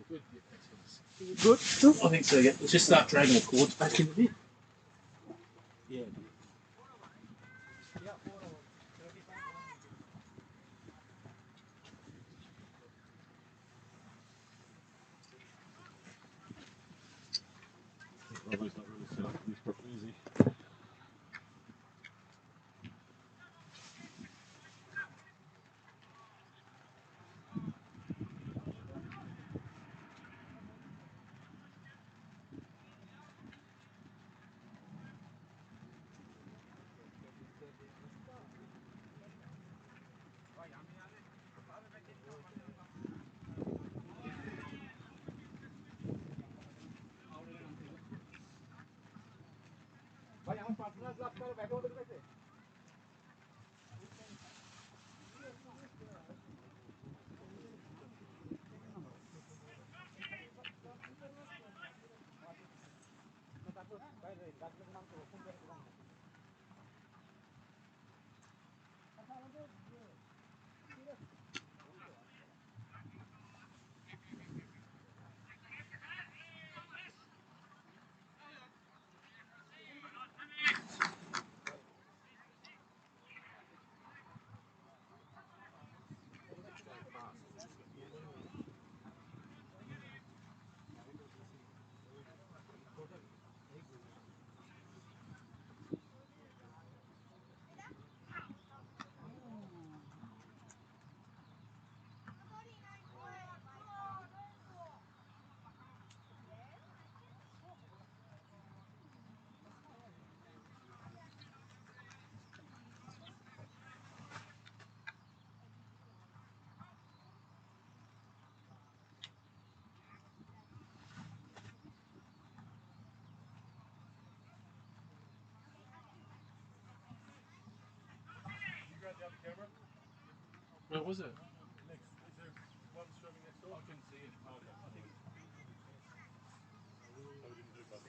Good. Yeah, thanks, guys. Good. I think so. Yeah. Let's just start dragging the cords back in a bit. Yeah. Robbo's not really set up for this properly, is he? Where was it? Next. Is there one swimming next door? I couldn't see it. Oh, okay. I think it's. Oh, we didn't do both.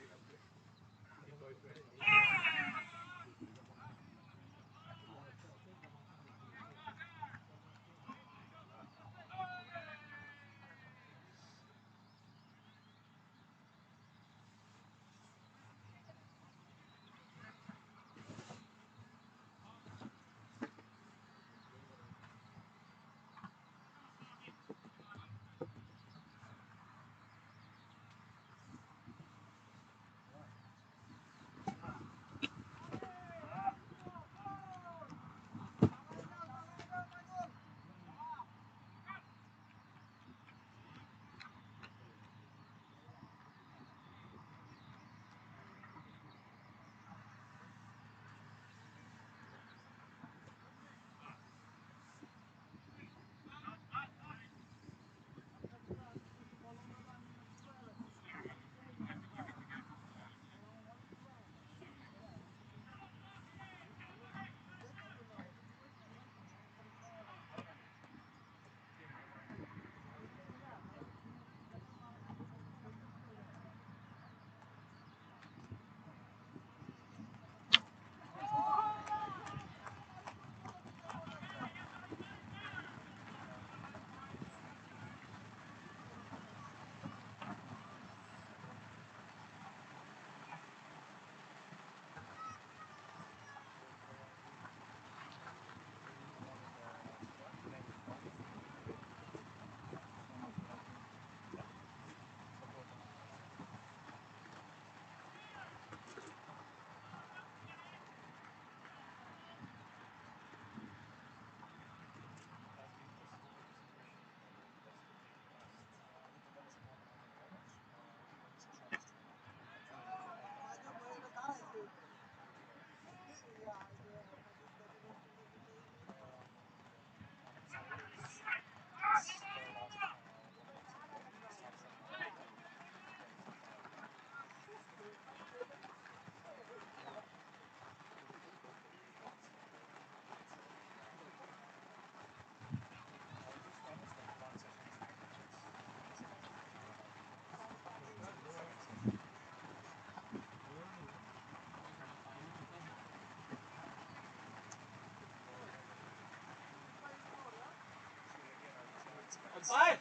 Bye.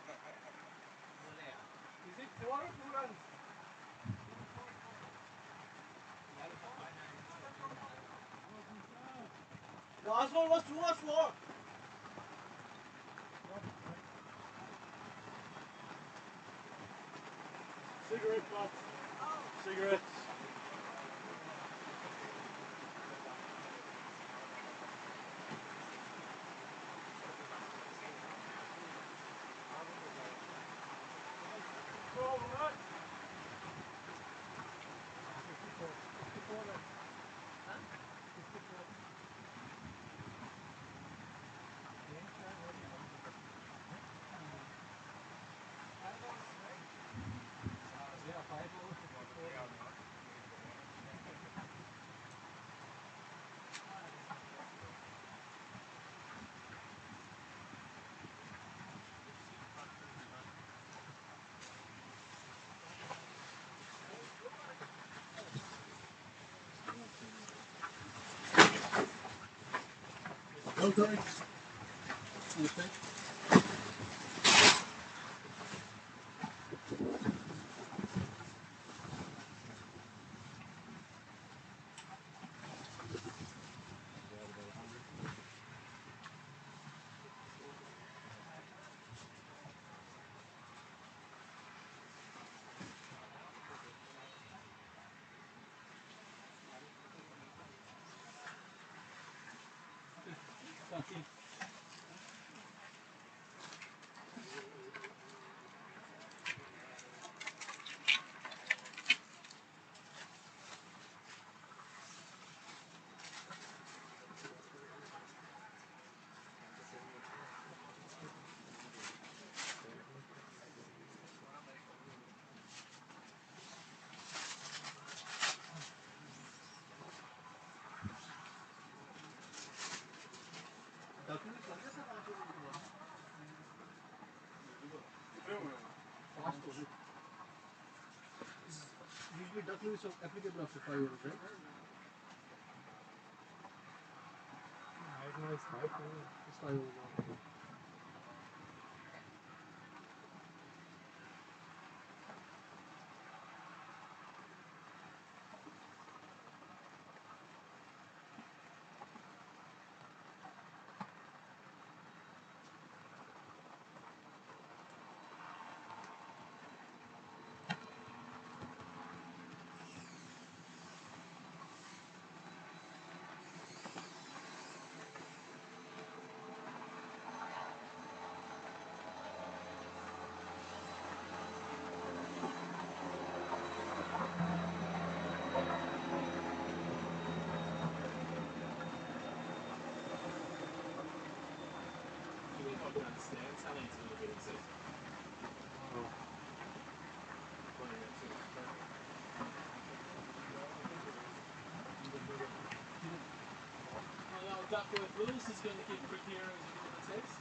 4 or 2 runs. Last one was 2 or 4. Cigarette box. Cigarettes. Okay. Usually duck is applicable after 5 years, right? I don't know, it's 5 years. It's 5 years. Duckworth Lewis is going to keep preparing as we do the test.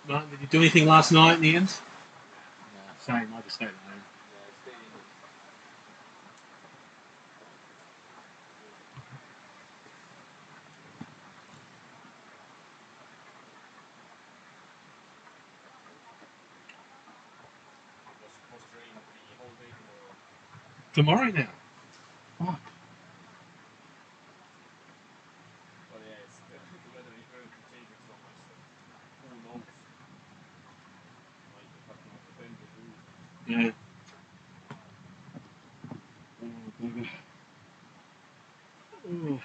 Martin, did you do anything last night in the end? No, same. I just stayed at home. Tomorrow now. Fuck. Yeah. Oh, bugger. Oh.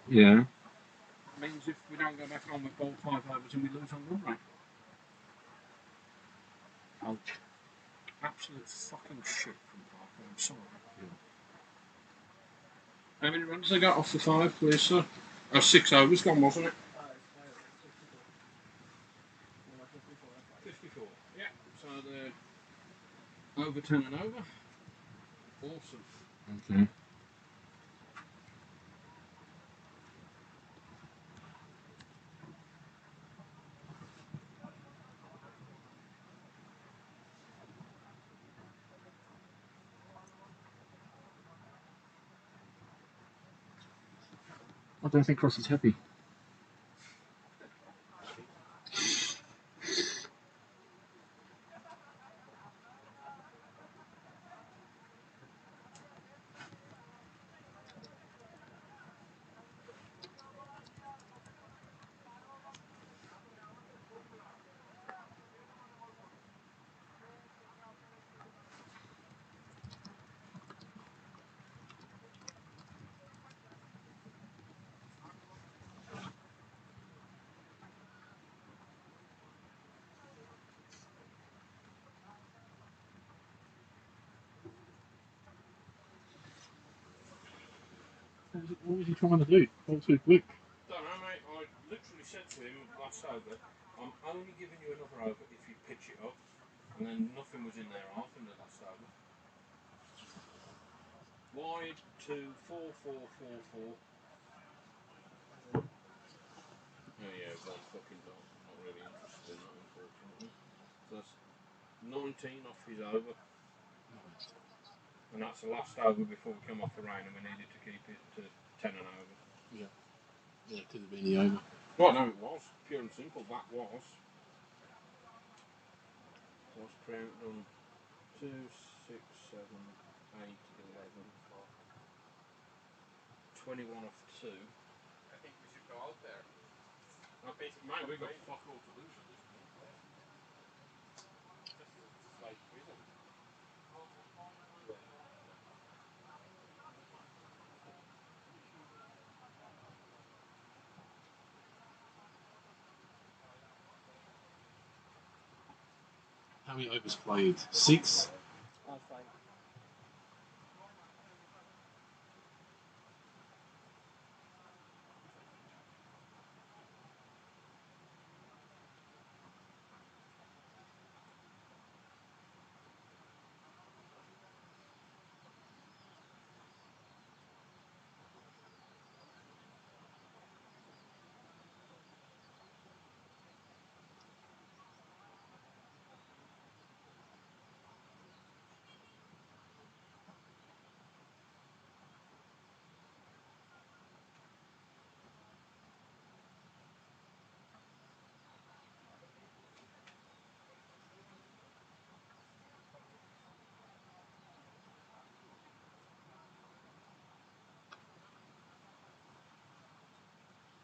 Yeah. Means if we don't go back on with ball 5 overs and we lose on run rate. Ouch. Absolute fucking shit from Parker, I'm sorry. Yeah. How many runs they got off the 5, please, sir? 6 overs gone, wasn't it? 54. Yeah. So they're over 10 and over. Awesome. Okay. I don't think Cross is happy. What was he trying to do? Ball too quick. Don't know, mate. I literally said to him last over, I'm only giving you another over if you pitch it up. And then nothing was in there after the last over. Wide to 4-4-4-4. Oh yeah, one fucking dot. Not really interested in that, unfortunately. So that's 19 off his over. And that's the last over before we come off the rain, and we needed to keep it to 10 and over. Yeah. Yeah, it could have been the over. Well, no, it was. Pure and simple, that was. So let's count on 2, 6, 7, 8, 11, 21 off 2. I think we should go out there. Mate, we got fuck all to lose at this point. Just a slight drizzle. How many overs played? 6? 5.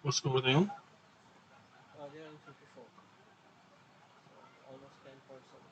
What score are they on? They are in 54. So almost 10 points over.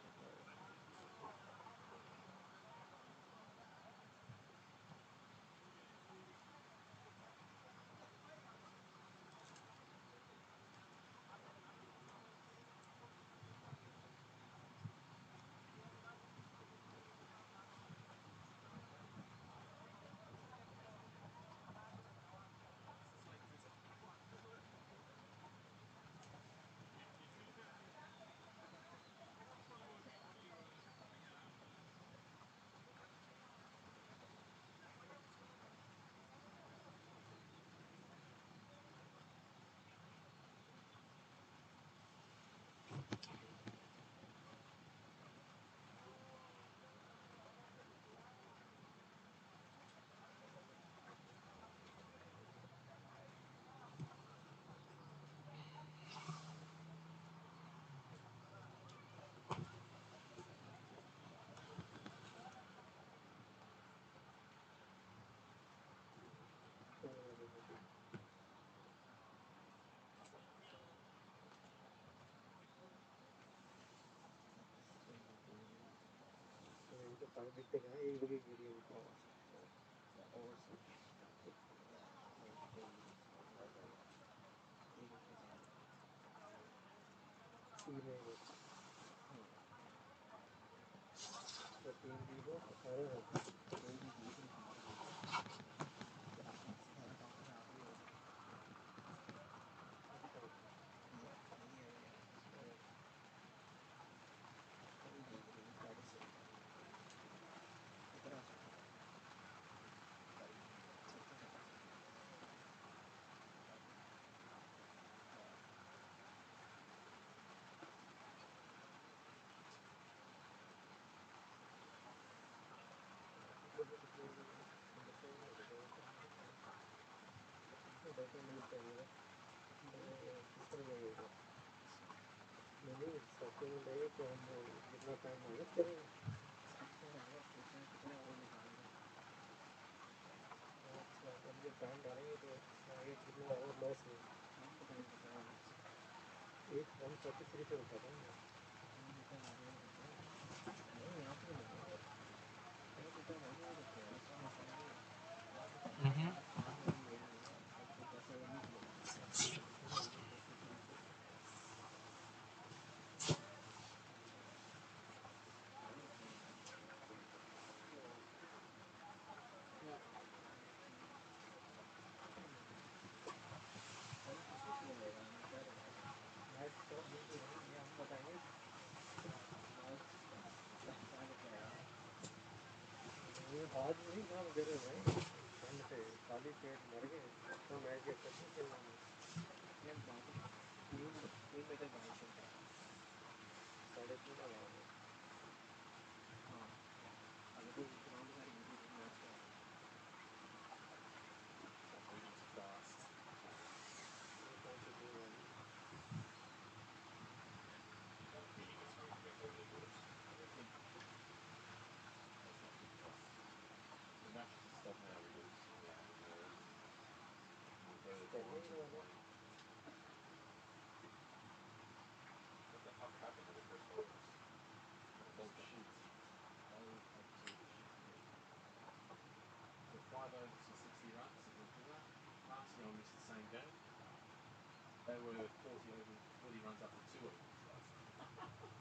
They were 40 runs after 2 overs.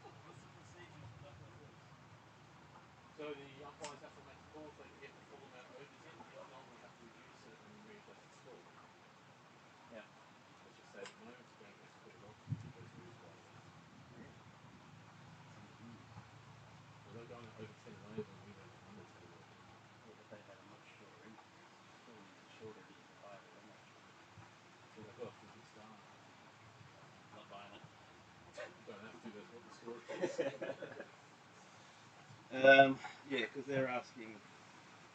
What's the procedure for that reference? So the umpires have to make a call if they can get the full amount of overs in. If not, we have to reduce it and readjust the score. Yeah. Let's just say at the moment it's going against protocol. Those rules by the way. Well, they're going over 10 and over, and we went under 10 and over. Yeah, but they had a much shorter innings. Surely the shorter it is, the higher the run rate should be. So they've got a pretty good start. Not buying it. You don't have to, that's what the score is. Yeah, because they're asking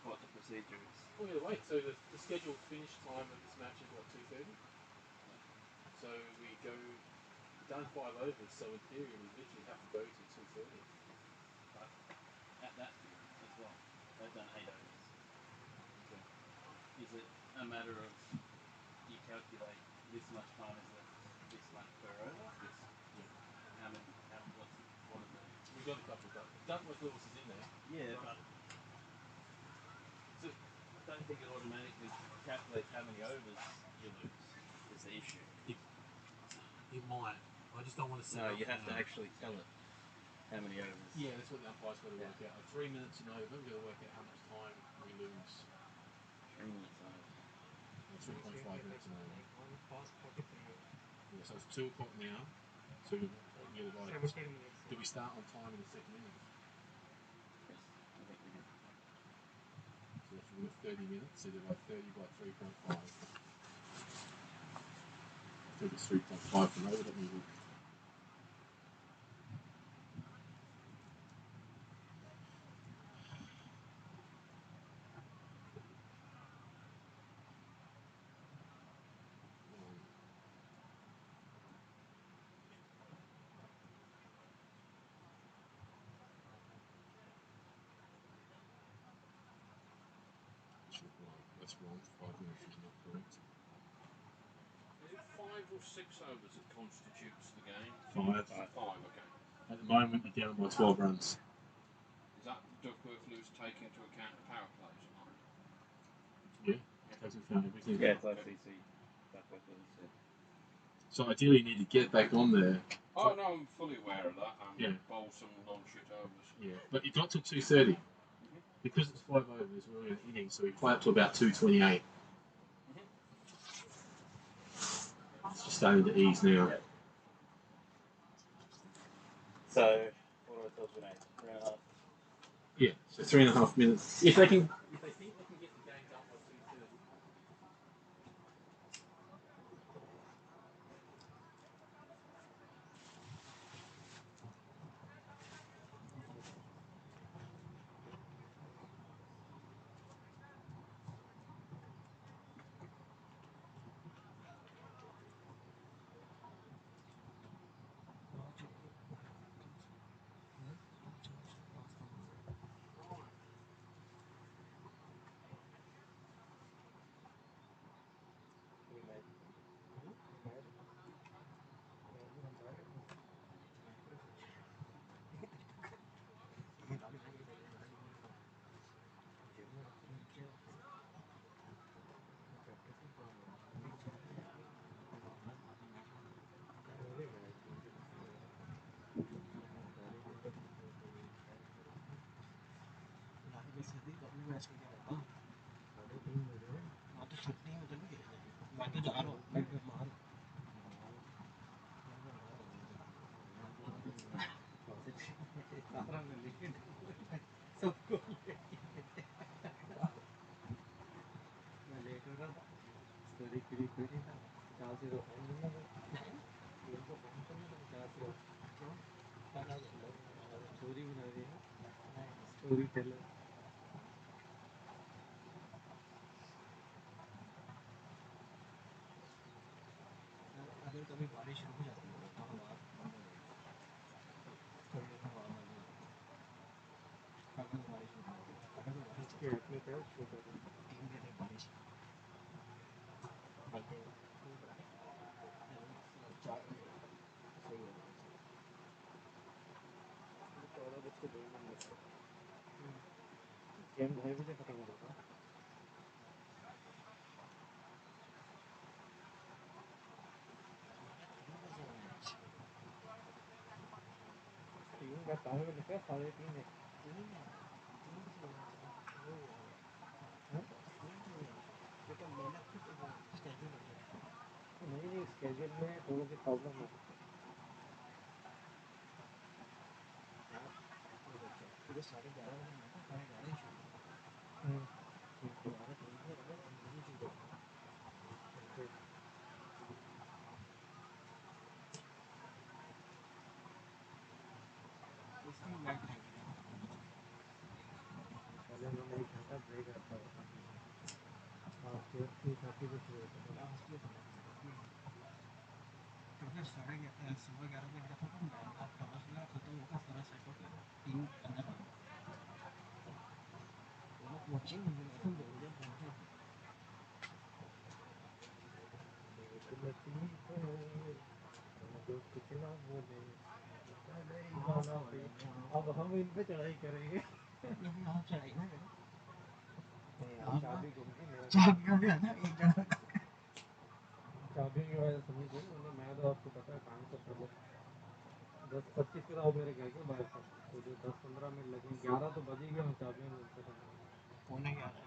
what the procedure is. Oh, yeah, wait, so the scheduled finish time of this match is what, 2:30? Yeah. So we go, done 5 overs, so in theory we literally have to go to 2:30. But at that period as well, they've done 8 overs. Okay. Is it a matter of you calculate this much time is left, this much per over? Yes. Yeah. What are the... We've got a couple of Duckworth Lewis is in there. Yeah, but So, I don't think it automatically calculates how many overs you lose, is the issue. it might. I just don't want to say. No, you have to actually tell it how many overs. Yeah, that's what the umpire's got to work out. At 3 minutes and over, we've got to work out how much time we lose. 3 minutes over. 3.5 minutes and over. Yeah, so it's 2 o'clock now. So you're like, 17 minutes. do we start on time in the second innings? Yes, I think we do. So if we've got 30 minutes, so divide 30 by 3.5. I think it's 3.5 from over, let me look. That's wrong. 5 minutes is not correct. Is it 5 or 6 overs that constitutes the game? 5. 5, okay. At the moment, you're down by 12 runs. Is that Duckworth Lewis take into account the power plays or not? Yeah, it takes into account everything. Yeah, it's ICC. So ideally, you need to get back on there. Oh no, I'm fully aware of that. Yeah. Bowl some non-shit overs. Yeah, but you got to 2:30 because it's 5 overs. We're in an inning, so we play up to about 2:28. It's just starting to ease now. So, what do I tell Sinead? 3.5. Yeah, so 3.5 minutes. If they think they can get the game done by 2:30. अब हम इन पे चढ़ाई करेंगे चाबियों भी है ना एक जगह चाबियों की वजह समझ गई उन्हें मैं तो आपको पता है काम से पहले 10-25 के तो मेरे घर के बाहर से तो जो 10-15 मिनट लगे 11 तो बज ही गए चाबियों मिलते थे पौने 11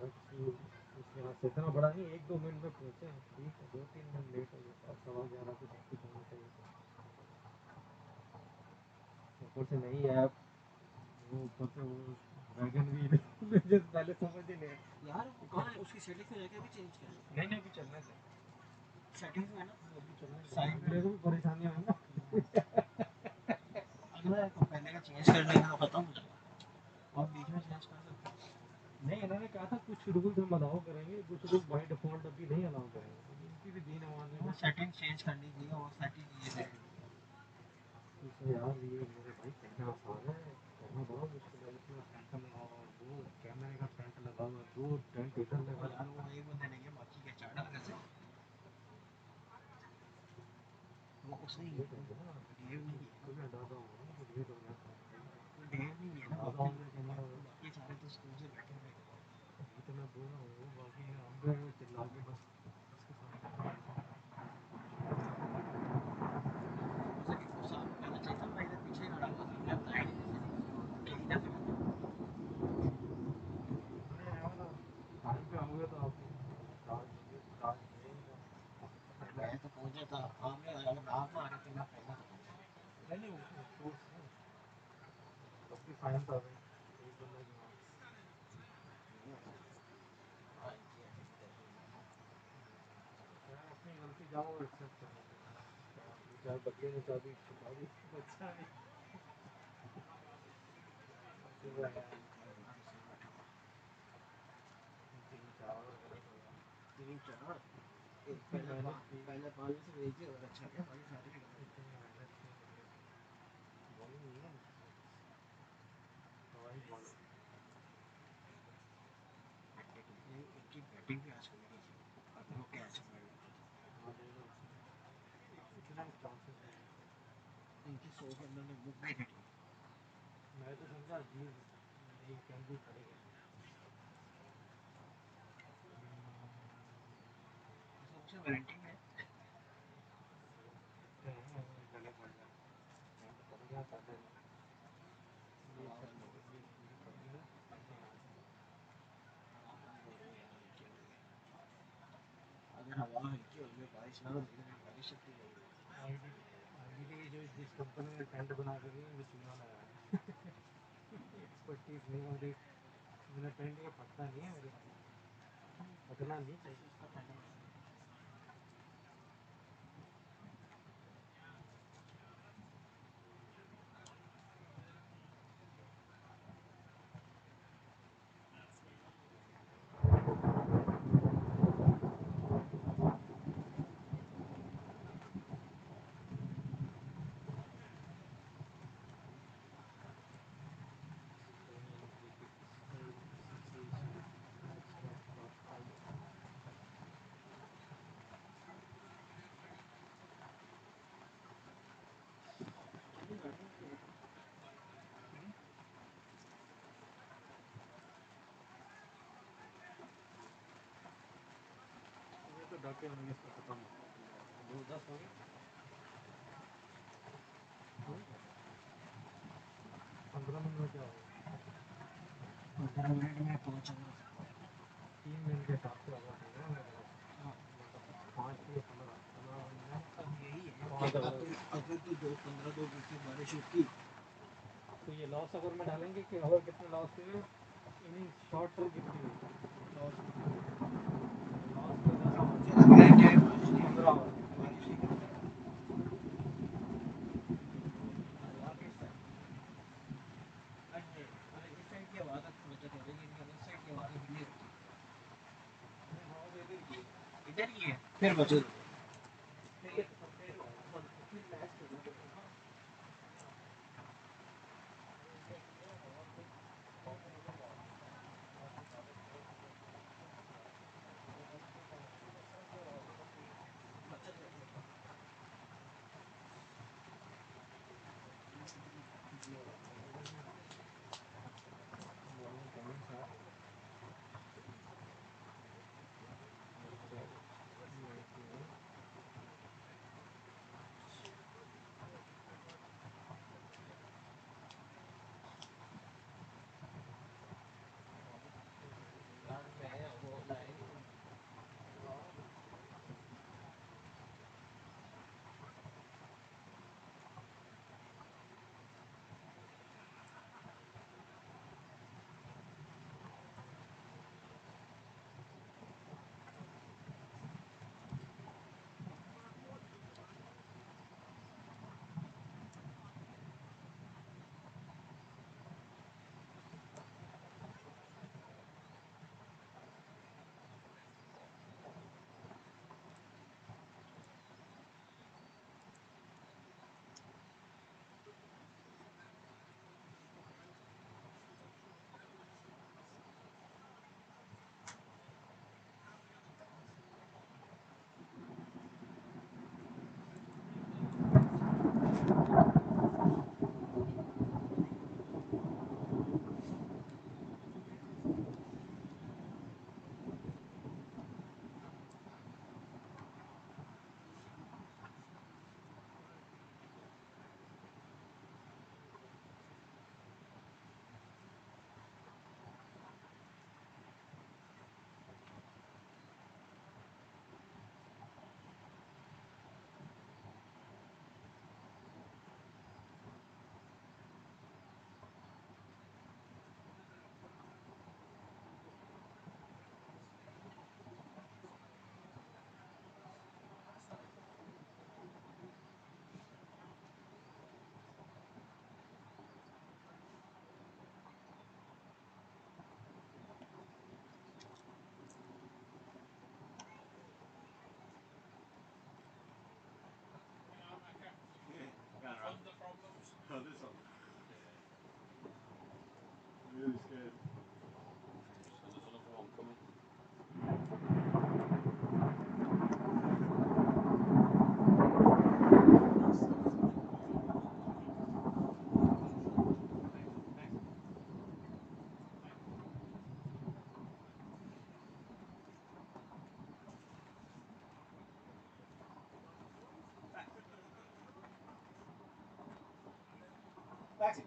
उसके यहाँ से इतना बड़ा नहीं 1-2 मिनट में पहुँचे ठीक है 2-3 मिनट लेट हो गया 11:15 को सब कुछ होना चाहिए ऊपर से नई ऐप वो ऊपर से वो वैगन व्हील मुझे पहले समझ ही नहीं यार वो कहाँ है उसकी सेटिंग में जाके भी चेंज किया नहीं अभी चलने से सेटिंग्स में ना अभी चलने साइड में भी परेशानी है ना अगला तो पहले का चेंज कर लेंगे तो खत्म हो जाएगा और बीच में चेंज कर सकते हैं नहीं इन्होंने कहा था कुछ रूल्स हम अलाउ करेंगे कुछ रूल्स बाय डिफॉल्ट अभी नहीं अलाउ करेंगे उनकी भी दीन आवाज में सेटिंग चेंज करनी चाहिए और सेटिंग ये है तो यार ये मेरे भाई कहना आसान है करना बड़ा मुश्किल है इसमें टेंट लगाओ वो कैमरे का टेंट लगाओ दो टेंट इधर लगा यार वो एक बंदे नहीं है बाकी के चार डाल से वो Batting.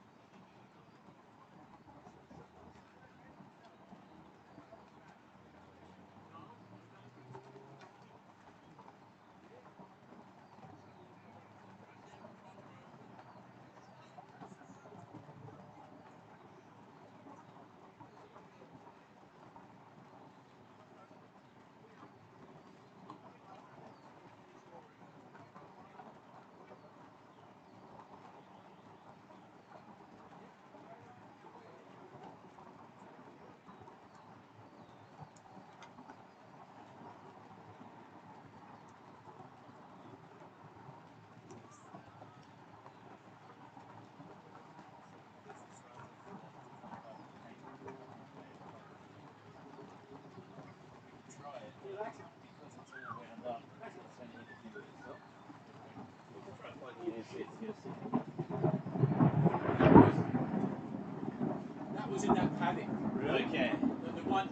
That was in that paddock. Really? Okay. The one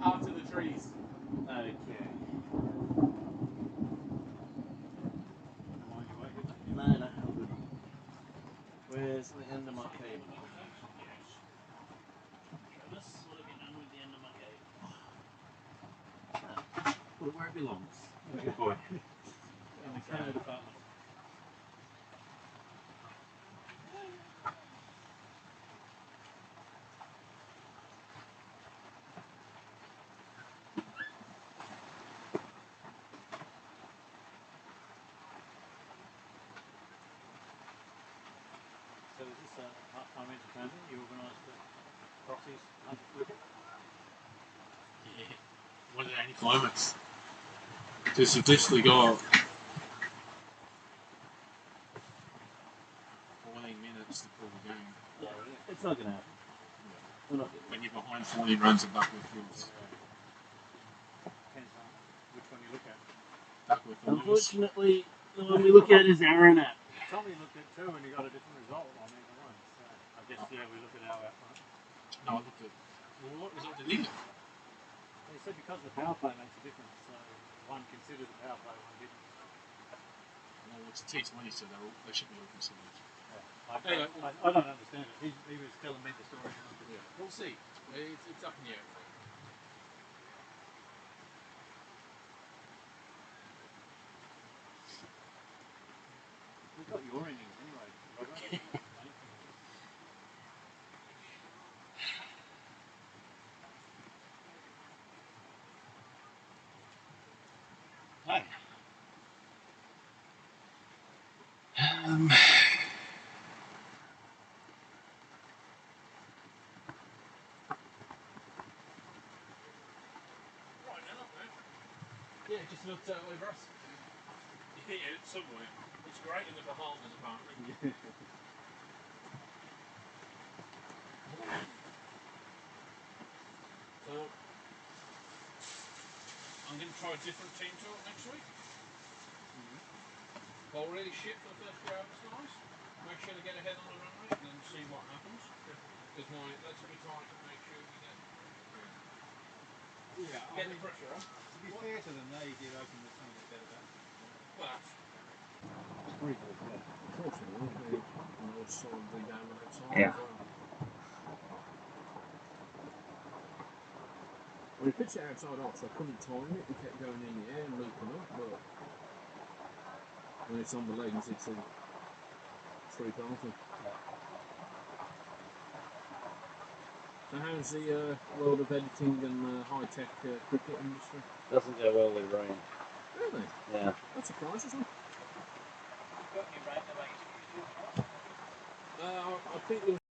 after the trees. Okay. No, all good. Where's the end of my cable? Travis, what have you done with the end of my cable? Put it where it belongs. Good boy. In the camera department. So is this a part-time entertainment? You organised the proxies after cricket? Yeah. One of the only climates. Just literally got 14 minutes to call the game. Yeah, it's not going to happen. We're not When you're behind 14 runs at Duckworth Hills. Depends on which one you look at. Duckworth Hills. Unfortunately, the one we look at is Aaron at. Tommy looked at two and he got a different result on either one. So I guess, yeah, we look at our outfront. No, I looked at. Well, what result did he get? He said because the power play makes a difference, so one considered the power play, one didn't. Well, it's T20, so they should be all considered. Yeah. I don't understand it. He was telling me the story. Yeah. We'll see. It's up in the air. We've got your innings anyway, Robert. Hi. Yeah, it just looked over us. Yeah, it's somewhere. It's great in the Bahamas, apparently. So, I'm going to try a different team talk next week. Bowl really shit for the first few overs, guys. Make sure to get ahead on the run rate and then see what happens. Because that's a good time to make sure you get the pressure on. To be fair to them, they did open with some of their better bats. Well, Pretty good, yeah. unfortunately, they solidly down on that side Yeah. as well. Well, he pitched it outside off, so I couldn't time it. He kept going in the air and looping up, but when it's on the legs, it's a free penalty. So how's the world of editing and high-tech cricket industry? Doesn't go well with rain. Really? Yeah. That surprises me. Got any rain that I used to use? I think there was